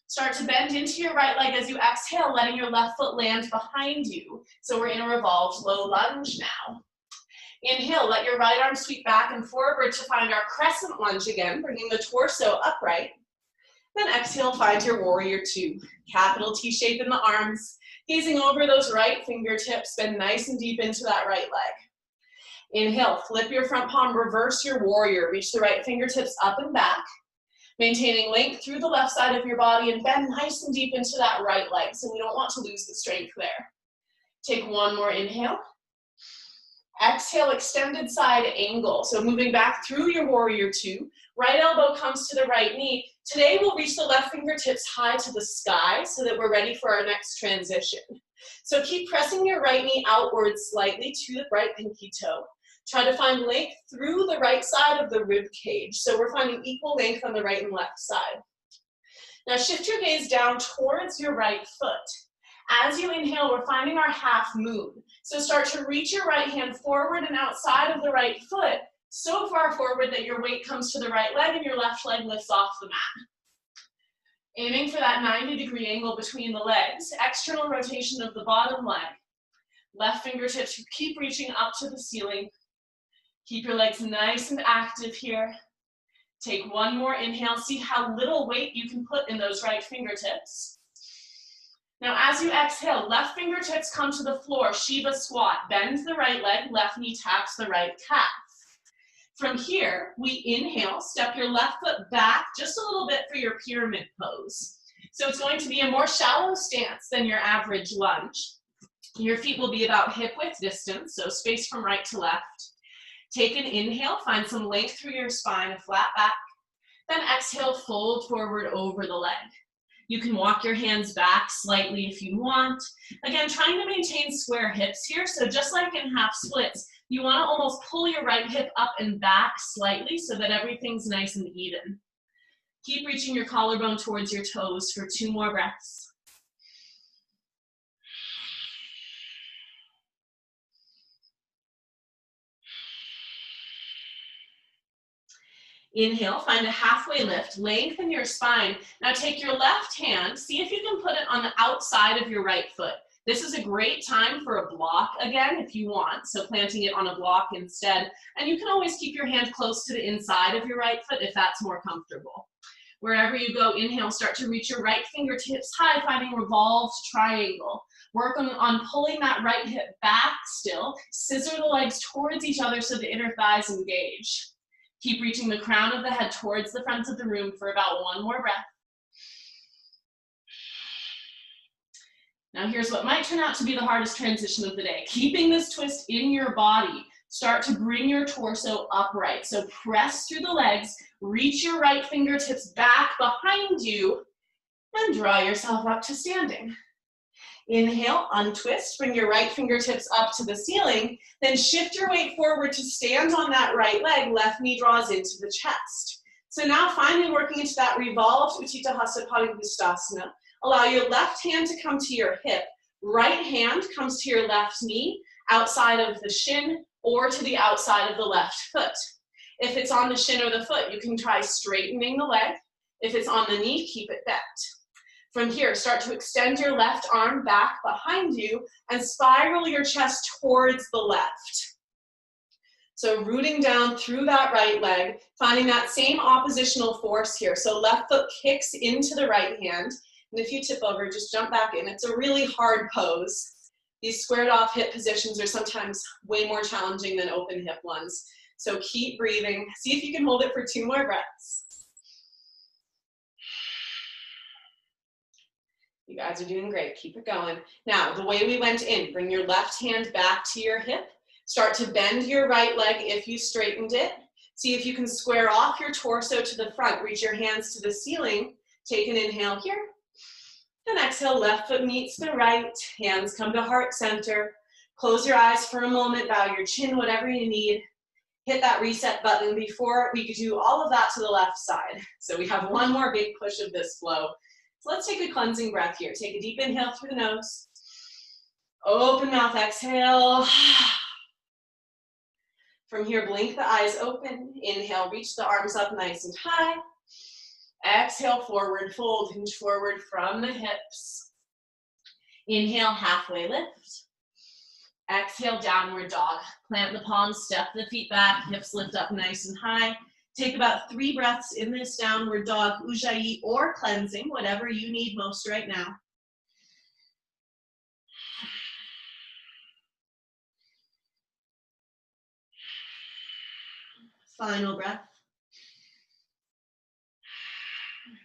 Start to bend into your right leg as you exhale, letting your left foot land behind you. So we're in a revolved low lunge now. Inhale, let your right arm sweep back and forward to find our crescent lunge again, bringing the torso upright. Then exhale, find your warrior two. Capital T shape in the arms. Gazing over those right fingertips, bend nice and deep into that right leg. Inhale, flip your front palm, reverse your warrior. Reach the right fingertips up and back. Maintaining length through the left side of your body and bend nice and deep into that right leg, so we don't want to lose the strength there. Take one more inhale. Exhale, extended side angle. So moving back through your warrior two. Right elbow comes to the right knee. Today we'll reach the left fingertips high to the sky so that we're ready for our next transition. So keep pressing your right knee outwards slightly to the right pinky toe. Try to find length through the right side of the rib cage. So we're finding equal length on the right and left side. Now shift your gaze down towards your right foot. As you inhale, we're finding our half moon. So start to reach your right hand forward and outside of the right foot, so far forward that your weight comes to the right leg and your left leg lifts off the mat. Aiming for that 90-degree angle between the legs, external rotation of the bottom leg. Left fingertips, keep reaching up to the ceiling. Keep your legs nice and active here. Take one more inhale. See how little weight you can put in those right fingertips. Now as you exhale, left fingertips come to the floor, Shiva squat. Bend the right leg, left knee taps the right calf. From here, we inhale, step your left foot back just a little bit for your pyramid pose. So it's going to be a more shallow stance than your average lunge. Your feet will be about hip width distance, so space from right to left. Take an inhale, find some length through your spine, a flat back. Then exhale, fold forward over the leg. You can walk your hands back slightly if you want. Again, trying to maintain square hips here. So just like in half splits, you want to almost pull your right hip up and back slightly so that everything's nice and even. Keep reaching your collarbone towards your toes for 2 more breaths. Inhale, find a halfway lift, lengthen your spine. Now take your left hand, see if you can put it on the outside of your right foot. This is a great time for a block again if you want, so planting it on a block instead. And you can always keep your hand close to the inside of your right foot if that's more comfortable. Wherever you go, inhale, start to reach your right fingertips high, finding revolved triangle. Work on pulling that right hip back still. Scissor the legs towards each other so the inner thighs engage. Keep reaching the crown of the head towards the front of the room for about one more breath. Now here's what might turn out to be the hardest transition of the day. Keeping this twist in your body, start to bring your torso upright. So press through the legs, reach your right fingertips back behind you, and draw yourself up to standing. Inhale, untwist, bring your right fingertips up to the ceiling, then shift your weight forward to stand on that right leg, left knee draws into the chest. So now finally working into that revolved Utthita Hasta Padangusthasana. Allow your left hand to come to your hip, right hand comes to your left knee, outside of the shin, or to the outside of the left foot. If it's on the shin or the foot, you can try straightening the leg. If it's on the knee, keep it bent. From here, start to extend your left arm back behind you and spiral your chest towards the left. So rooting down through that right leg, finding that same oppositional force here. So left foot kicks into the right hand, and if you tip over, just jump back in. It's a really hard pose. These squared off hip positions are sometimes way more challenging than open hip ones. So keep breathing. See if you can hold it for 2 more breaths. You guys are doing great, keep it going. Now, the way we went in, bring your left hand back to your hip. Start to bend your right leg if you straightened it. See if you can square off your torso to the front. Reach your hands to the ceiling. Take an inhale here. And exhale, left foot meets the right. Hands come to heart center. Close your eyes for a moment, bow your chin, whatever you need. Hit that reset button before we could do all of that to the left side. So we have one more big push of this flow. So let's take a cleansing breath here. Take a deep inhale through the nose. Open mouth, exhale. From here, blink the eyes open. Inhale, reach the arms up nice and high. Exhale, forward fold, hinge forward from the hips. Inhale, halfway lift. Exhale, downward dog. Plant the palms, step the feet back, hips lift up nice and high. Take about 3 breaths in this downward dog, Ujjayi or cleansing, whatever you need most right now. Final breath.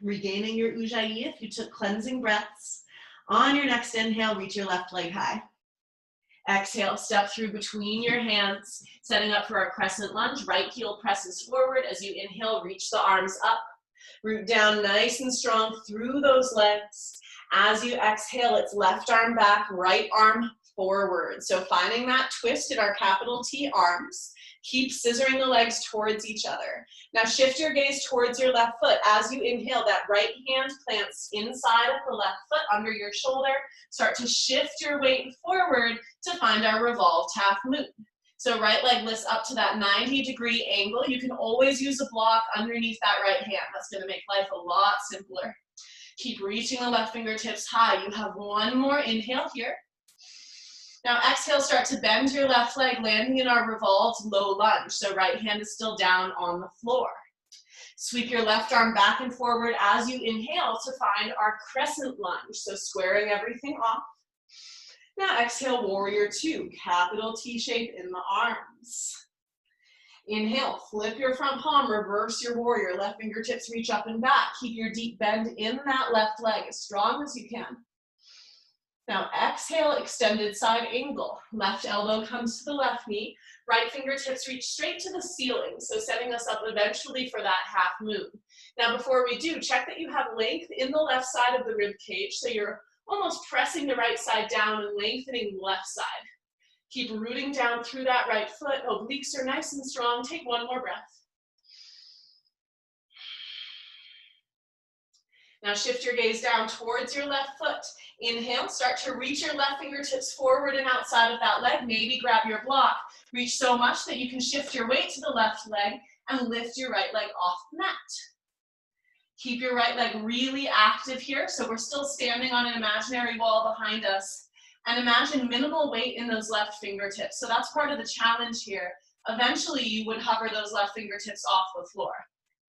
Regaining your Ujjayi if you took cleansing breaths. On your next inhale, reach your left leg high. Exhale, step through between your hands, setting up for our crescent lunge. Right heel presses forward. As you inhale, reach the arms up. Root down nice and strong through those legs. As you exhale, it's left arm back, right arm forward. So finding that twist in our capital T arms. Keep scissoring the legs towards each other. Now shift your gaze towards your left foot. As you inhale, that right hand plants inside of the left foot under your shoulder. Start to shift your weight forward to find our revolved half moon. So right leg lifts up to that 90-degree angle. You can always use a block underneath that right hand. That's going to make life a lot simpler. Keep reaching the left fingertips high. You have one more inhale here. Now exhale, start to bend your left leg, landing in our revolved low lunge. So right hand is still down on the floor. Sweep your left arm back and forward as you inhale to find our crescent lunge. So squaring everything off. Now exhale, warrior 2, capital T shape in the arms. Inhale, flip your front palm, reverse your warrior. Left fingertips reach up and back. Keep your deep bend in that left leg as strong as you can. Now exhale, extended side angle. Left elbow comes to the left knee. Right fingertips reach straight to the ceiling, so setting us up eventually for that half moon. Now before we do, check that you have length in the left side of the rib cage, so you're almost pressing the right side down and lengthening the left side. Keep rooting down through that right foot. Obliques are nice and strong. Take one more breath. Now shift your gaze down towards your left foot. Inhale, start to reach your left fingertips forward and outside of that leg. Maybe grab your block. Reach so much that you can shift your weight to the left leg. and lift your right leg off the mat. Keep your right leg really active here, so we're still standing on an imaginary wall behind us. And imagine minimal weight in those left fingertips. So that's part of the challenge here. Eventually, you would hover those left fingertips off the floor.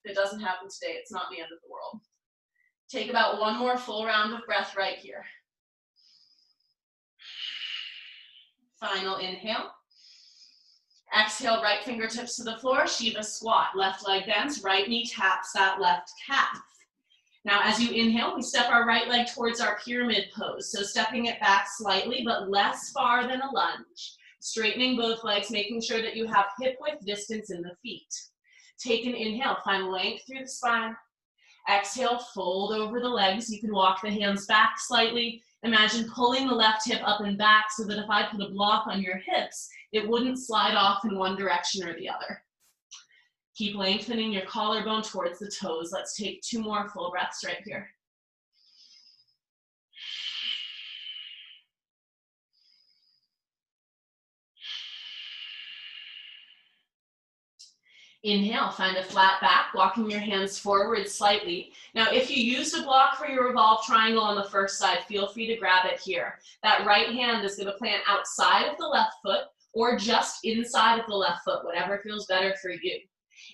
If it doesn't happen today, it's not the end of the world. Take about one more full round of breath right here. Final inhale. Exhale, right fingertips to the floor, Shiva squat. Left leg bends, right knee taps that left calf. Now, as you inhale, we step our right leg towards our pyramid pose. So stepping it back slightly, but less far than a lunge. Straightening both legs, making sure that you have hip width distance in the feet. Take an inhale, find length through the spine. Exhale, fold over the legs. You can walk the hands back slightly. Imagine pulling the left hip up and back so that if I put a block on your hips, it wouldn't slide off in one direction or the other. Keep lengthening your collarbone towards the toes. Let's take 2 more full breaths right here. Inhale, find a flat back, walking your hands forward slightly. Now, if you used a block for your revolve triangle on the first side, feel free to grab it here. That right hand is going to plant outside of the left foot or just inside of the left foot, whatever feels better for you.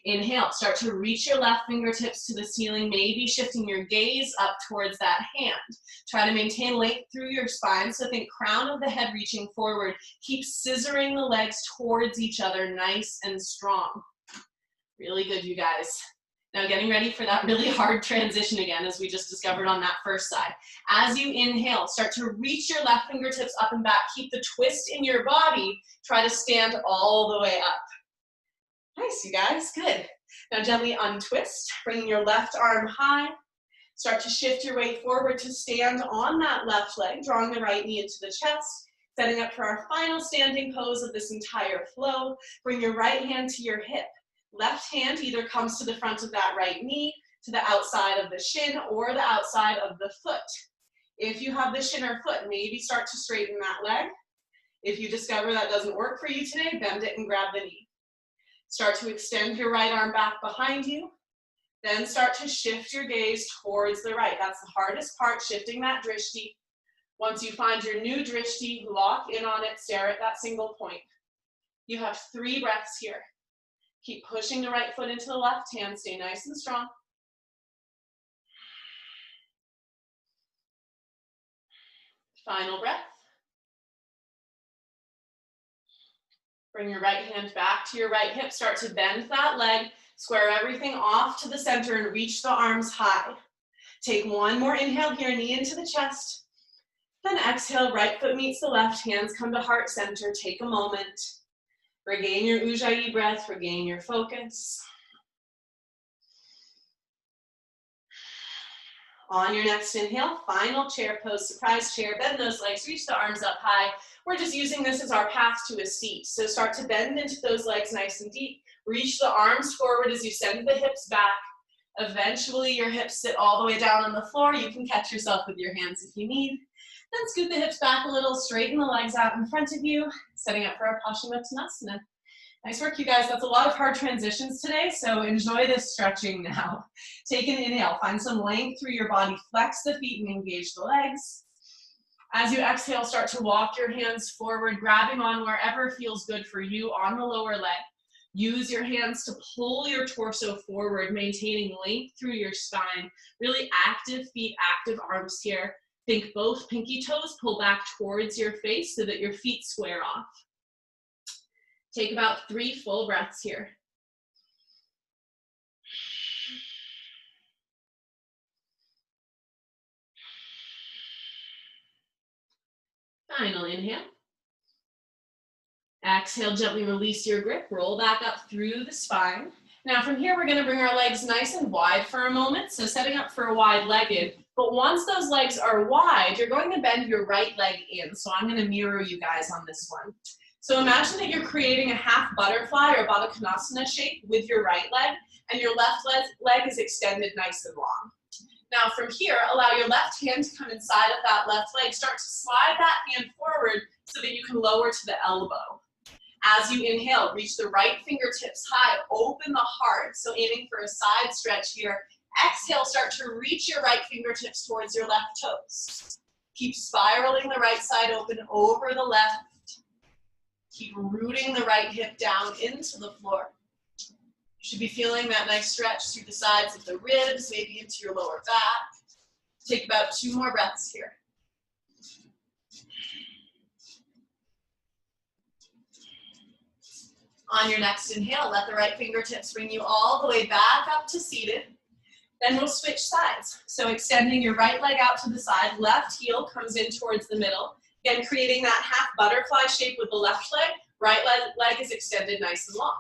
Inhale, start to reach your left fingertips to the ceiling, maybe shifting your gaze up towards that hand. Try to maintain length through your spine, so think crown of the head reaching forward. Keep scissoring the legs towards each other, nice and strong. Really good, you guys. Now getting ready for that really hard transition again, as we just discovered on that first side. As you inhale, start to reach your left fingertips up and back. Keep the twist in your body. Try to stand all the way up. Nice, you guys, good. Now gently untwist, bringing your left arm high. Start to shift your weight forward to stand on that left leg, drawing the right knee into the chest. Setting up for our final standing pose of this entire flow. Bring your right hand to your hip. Left hand either comes to the front of that right knee, to the outside of the shin, or the outside of the foot. If you have the shin or foot, maybe start to straighten that leg. If you discover that doesn't work for you today, bend it and grab the knee. Start to extend your right arm back behind you. Then start to shift your gaze towards the right. That's the hardest part, shifting that drishti. Once you find your new drishti, lock in on it, stare at that single point. You have 3 breaths here. Keep pushing the right foot into the left hand. Stay nice and strong. Final breath. Bring your right hand back to your right hip. Start to bend that leg. Square everything off to the center and reach the arms high. Take 1 more inhale here, knee into the chest. Then exhale, right foot meets the left, hands come to heart center. Take a moment. Regain your Ujjayi breath, regain your focus. On your next inhale, final chair pose, surprise chair, bend those legs, reach the arms up high. We're just using this as our path to a seat. So start to bend into those legs nice and deep. Reach the arms forward as you send the hips back. Eventually your hips sit all the way down on the floor. You can catch yourself with your hands if you need. Then scoot the hips back a little, straighten the legs out in front of you, setting up for our Paschimottanasana. Nice work, you guys. That's a lot of hard transitions today, so enjoy this stretching now. Take an inhale, find some length through your body, flex the feet and engage the legs. As you exhale, start to walk your hands forward, grabbing on wherever feels good for you on the lower leg. Use your hands to pull your torso forward, maintaining length through your spine. Really active feet, active arms here. Think both pinky toes pull back towards your face so that your feet square off. Take about 3 full breaths here. Final inhale. Exhale, gently release your grip, roll back up through the spine. Now from here, we're gonna bring our legs nice and wide for a moment. So setting up for a wide-legged, but once those legs are wide, you're going to bend your right leg in. So I'm gonna mirror you guys on this one. So imagine that you're creating a half butterfly or Baddha Konasana shape with your right leg, and your left leg is extended nice and long. Now from here, allow your left hand to come inside of that left leg. Start to slide that hand forward so that you can lower to the elbow. As you inhale, reach the right fingertips high, open the heart, so aiming for a side stretch here. Exhale, start to reach your right fingertips towards your left toes. Keep spiraling the right side open over the left. Keep rooting the right hip down into the floor. You should be feeling that nice stretch through the sides of the ribs, maybe into your lower back. Take about 2 more breaths here. On your next inhale, let the right fingertips bring you all the way back up to seated. Then we'll switch sides. So extending your right leg out to the side, left heel comes in towards the middle. Again, creating that half butterfly shape with the left leg, right leg is extended nice and long.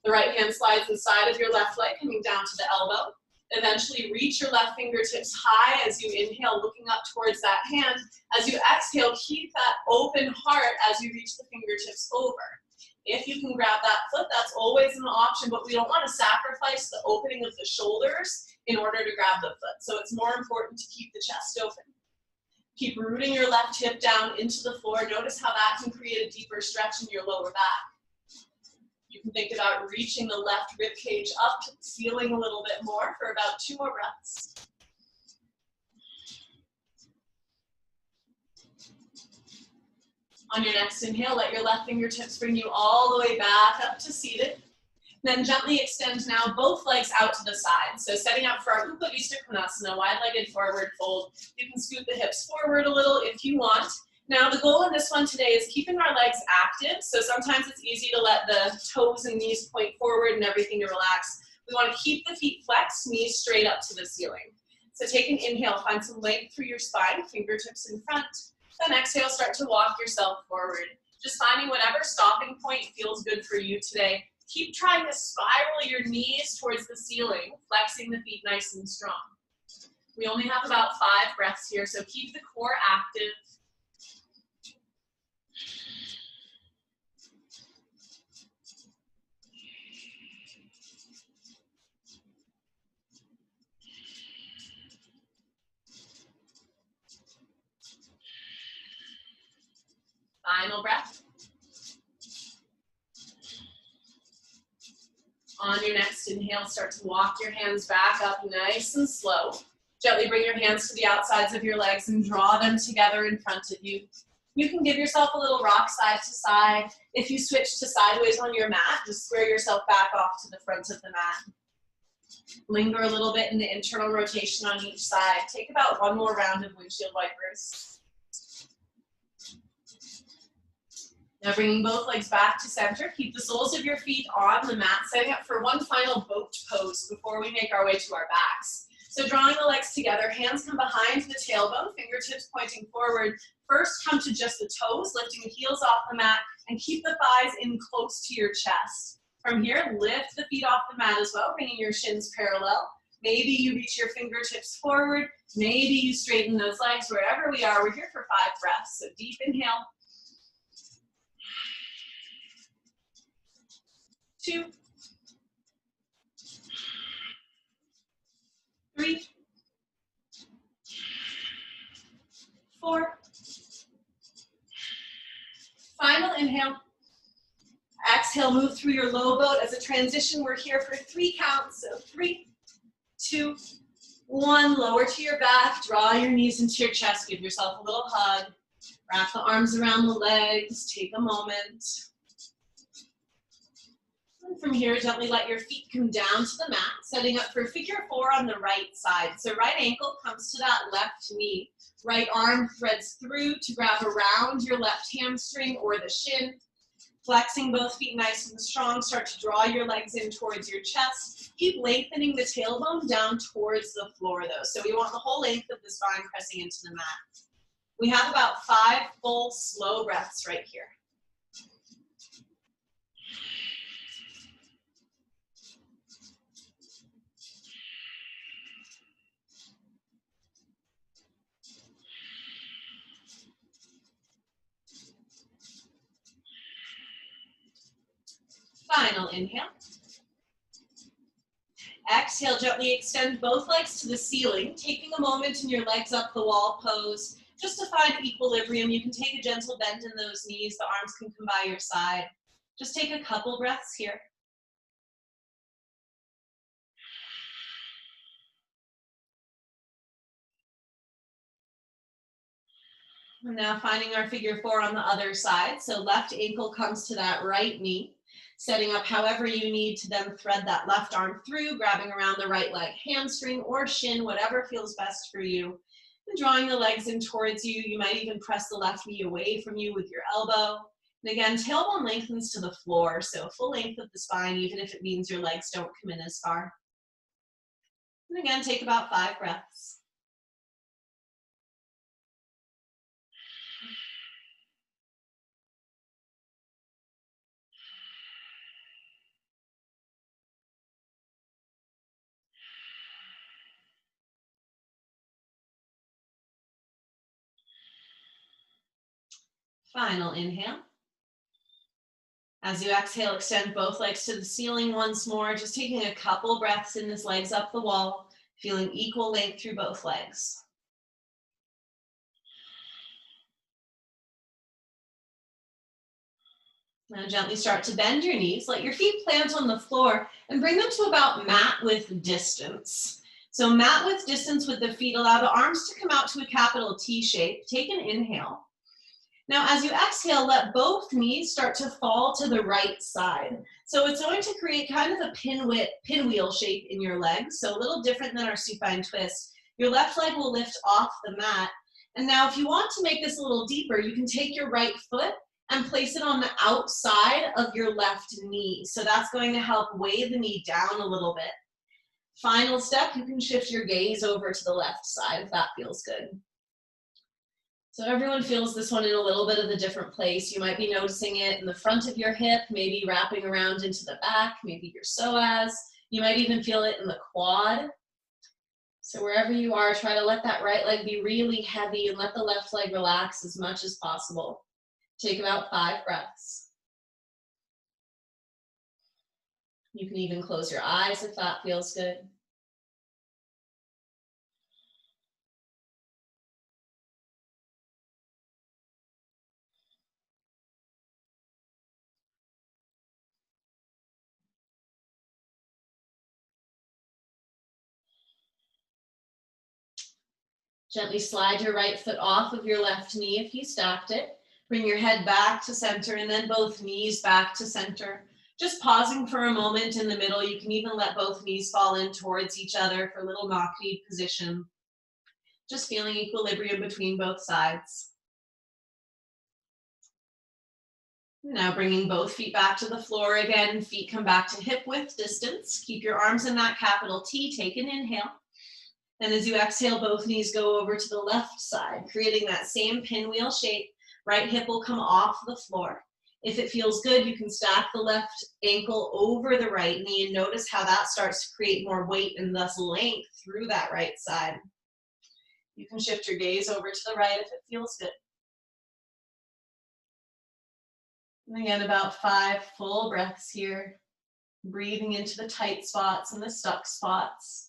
The right hand slides inside of your left leg, coming down to the elbow. Eventually reach your left fingertips high as you inhale, looking up towards that hand. As you exhale, keep that open heart as you reach the fingertips over. If you can grab that foot, that's always an option, but we don't want to sacrifice the opening of the shoulders in order to grab the foot. So it's more important to keep the chest open. Keep rooting your left hip down into the floor. Notice how that can create a deeper stretch in your lower back. You can think about reaching the left rib cage up to the ceiling a little bit more for about 2 more breaths. On your next inhale, let your left fingertips bring you all the way back up to seated. Then gently extend now both legs out to the side. So setting up for our Upavista Konasana, wide-legged forward fold. You can scoot the hips forward a little if you want. Now the goal in this one today is keeping our legs active. So sometimes it's easy to let the toes and knees point forward and everything to relax. We want to keep the feet flexed, knees straight up to the ceiling. So take an inhale, find some length through your spine, fingertips in front. Then exhale, start to walk yourself forward. Just finding whatever stopping point feels good for you today. Keep trying to spiral your knees towards the ceiling, flexing the feet nice and strong. We only have about 5 breaths here, so keep the core active. Final breath. On your next inhale, start to walk your hands back up nice and slow. Gently bring your hands to the outsides of your legs and draw them together in front of you. You can give yourself a little rock side to side. If you switch to sideways on your mat, just square yourself back off to the front of the mat. Linger a little bit in the internal rotation on each side. Take about 1 more round of windshield wipers. Now bringing both legs back to center, keep the soles of your feet on the mat, setting up for one final boat pose before we make our way to our backs. So drawing the legs together, hands come behind the tailbone, fingertips pointing forward. First come to just the toes, lifting the heels off the mat, and keep the thighs in close to your chest. From here, lift the feet off the mat as well, bringing your shins parallel. Maybe you reach your fingertips forward. Maybe you straighten those legs. Wherever we are, we're here for 5 breaths. So deep inhale. 2, 3, 4. Final inhale. Exhale, move through your low boat. As a transition, we're here for 3 counts. So 3, 2, 1. Lower to your back. Draw your knees into your chest. Give yourself a little hug. Wrap the arms around the legs. Take a moment. From here, gently let your feet come down to the mat, setting up for figure 4 on the right side. So right ankle comes to that left knee. Right arm threads through to grab around your left hamstring or the shin. Flexing both feet nice and strong. Start to draw your legs in towards your chest. Keep lengthening the tailbone down towards the floor though. So we want the whole length of the spine pressing into the mat. We have about 5 full slow breaths right here. Final inhale. Exhale, gently extend both legs to the ceiling, taking a moment in your legs up the wall pose. Just to find equilibrium, you can take a gentle bend in those knees. The arms can come by your side. Just take a couple breaths here. And now finding our figure 4 on the other side. So left ankle comes to that right knee, setting up however you need to then thread that left arm through, grabbing around the right leg, hamstring or shin, whatever feels best for you. And drawing the legs in towards you. You might even press the left knee away from you with your elbow. And again, tailbone lengthens to the floor, so full length of the spine, even if it means your legs don't come in as far. And again, take about 5 breaths. Final inhale. As you exhale, extend both legs to the ceiling once more, just taking a couple breaths in this legs up the wall, feeling equal length through both legs. Now gently start to bend your knees, let your feet plant on the floor and bring them to about mat width distance. So mat width distance with the feet, allow the arms to come out to a capital T shape. Take an inhale. Now, as you exhale, let both knees start to fall to the right side. So it's going to create kind of a pinwheel shape in your legs. So a little different than our supine twist. Your left leg will lift off the mat. And now if you want to make this a little deeper, you can take your right foot and place it on the outside of your left knee. So that's going to help weigh the knee down a little bit. Final step, you can shift your gaze over to the left side if that feels good. So everyone feels this one in a little bit of a different place. You might be noticing it in the front of your hip, maybe wrapping around into the back, maybe your psoas. You might even feel it in the quad. So wherever you are, try to let that right leg be really heavy and let the left leg relax as much as possible. Take about 5 breaths. You can even close your eyes if that feels good. Gently slide your right foot off of your left knee if you stacked it. Bring your head back to center and then both knees back to center. Just pausing for a moment in the middle. You can even let both knees fall in towards each other for a little knock-knee position. Just feeling equilibrium between both sides. Now bringing both feet back to the floor again. Feet come back to hip width distance. Keep your arms in that capital T. Take an inhale. And as you exhale, both knees go over to the left side, creating that same pinwheel shape. Right hip will come off the floor. If it feels good, you can stack the left ankle over the right knee and notice how that starts to create more weight and thus length through that right side. You can shift your gaze over to the right if it feels good. And again, about 5 full breaths here, breathing into the tight spots and the stuck spots.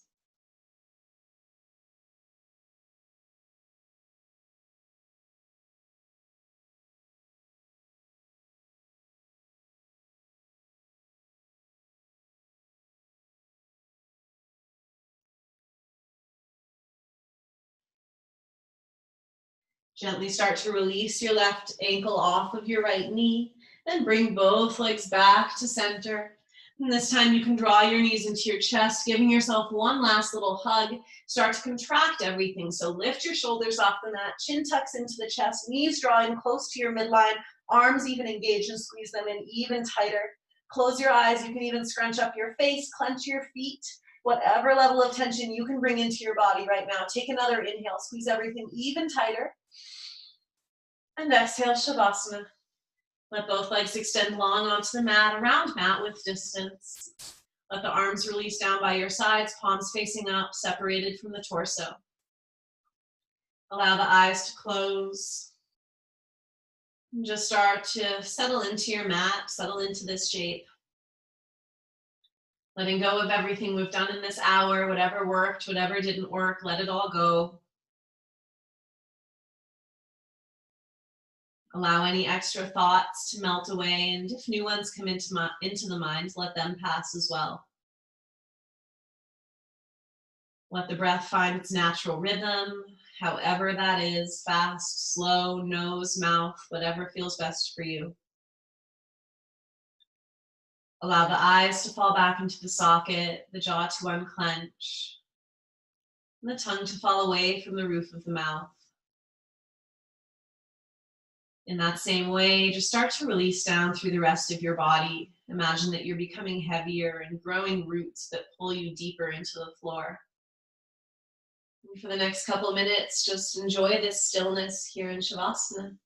Gently start to release your left ankle off of your right knee, then bring both legs back to center. And this time you can draw your knees into your chest, giving yourself one last little hug. Start to contract everything. So lift your shoulders off the mat, chin tucks into the chest, knees drawing close to your midline, arms even engage and squeeze them in even tighter. Close your eyes. You can even scrunch up your face, clench your feet. Whatever level of tension you can bring into your body right now. Take another inhale, squeeze everything even tighter. And exhale, Shavasana. Let both legs extend long onto the mat, around mat width distance. Let the arms release down by your sides, palms facing up, separated from the torso. Allow the eyes to close. And just start to settle into your mat, settle into this shape. Letting go of everything we've done in this hour, whatever worked, whatever didn't work, let it all go. Allow any extra thoughts to melt away, and if new ones come into the mind, let them pass as well. Let the breath find its natural rhythm, however that is, fast, slow, nose, mouth, whatever feels best for you. Allow the eyes to fall back into the socket, the jaw to unclench, and the tongue to fall away from the roof of the mouth. In that same way, just start to release down through the rest of your body. Imagine that you're becoming heavier and growing roots that pull you deeper into the floor. And for the next couple of minutes, just enjoy this stillness here in Shavasana.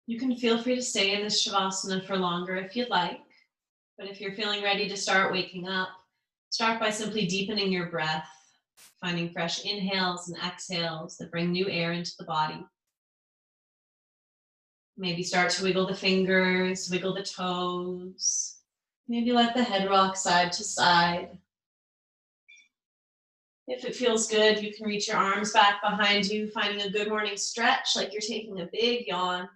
You can feel free to stay in this Shavasana for longer if you'd like, but if you're feeling ready to start waking up, start by simply deepening your breath, finding fresh inhales and exhales that bring new air into the body. Maybe start to wiggle the fingers, wiggle the toes. Maybe let the head rock side to side. If it feels good, you can reach your arms back behind you, finding a good morning stretch like you're taking a big yawn.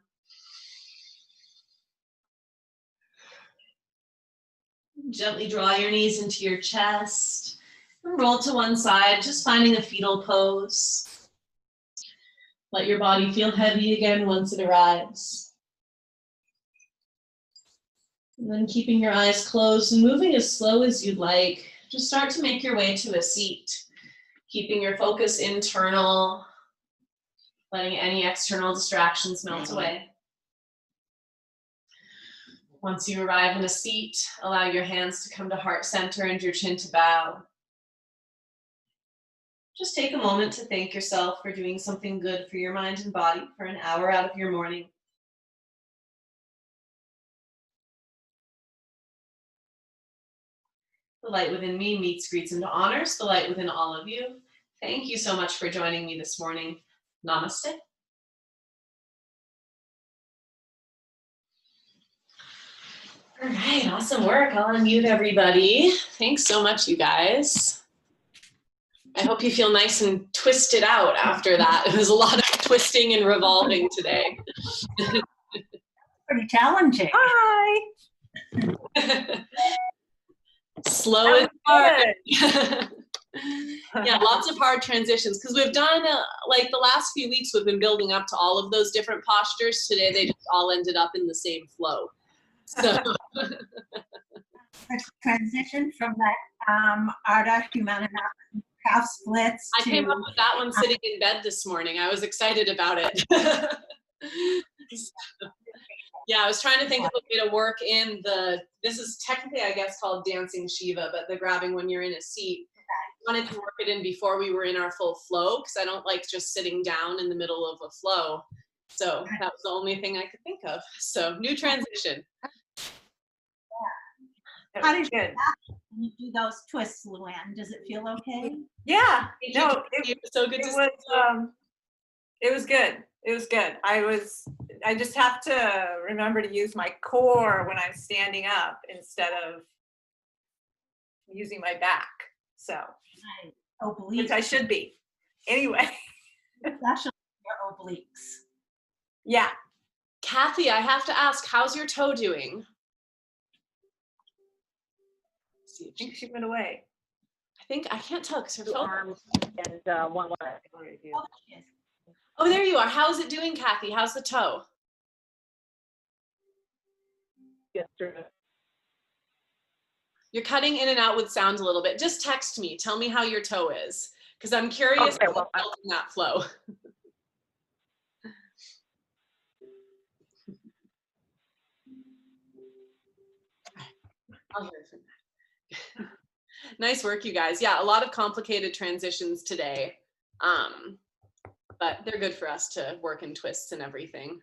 Gently draw your knees into your chest and roll to one side, just finding a fetal pose. Let your body feel heavy again once it arrives. And then keeping your eyes closed and moving as slow as you'd like, just start to make your way to a seat, keeping your focus internal, letting any external distractions melt away. Once you arrive in a seat, allow your hands to come to heart center and your chin to bow. Just take a moment to thank yourself for doing something good for your mind and body for an hour out of your morning. The light within me meets, greets, and honors the light within all of you. Thank you so much for joining me this morning. Namaste. All right, awesome work. I'll unmute everybody. Thanks so much, you guys. I hope you feel nice and twisted out after that. It was a lot of twisting and revolving today. Pretty challenging. Hi. Slow and hard. Yeah, lots of hard transitions because we've done like the last few weeks we've been building up to all of those different postures. Today they just all ended up in the same flow. So Transition from that Ardha Humana half splits. I came up with that one sitting in bed this morning. I was excited about it. Yeah, I was trying to think of a way to work in this is technically, I guess, called dancing Shiva, but the grabbing when you're in a seat. I wanted to work it in before we were in our full flow, because I don't like just sitting down in the middle of a flow. So that was the only thing I could think of. So new transition. How did Good. you do those twists, Luann? Does it feel okay? Yeah. Thank No, you. it was so good it to was see you. it was good. It was good. I just have to remember to use my core when I'm standing up instead of using my back. So, Right. Obliques, which I should be. Anyway, especially your obliques. yeah. Kathy, I have to ask, how's your toe doing? See I if think she went away. I can't tell because her Two phone. arms and one leg. Oh, there she is. Oh, there you are. How's it doing, Kathy? How's the toe? Yesterday. You're cutting in and out with sound a little bit. Just text me. Tell me how your toe is, because I'm curious Okay, how well, you felt in that flow. I'll hear it from that. Nice work, you guys. Yeah, a lot of complicated transitions today, but they're good for us to work in twists and everything.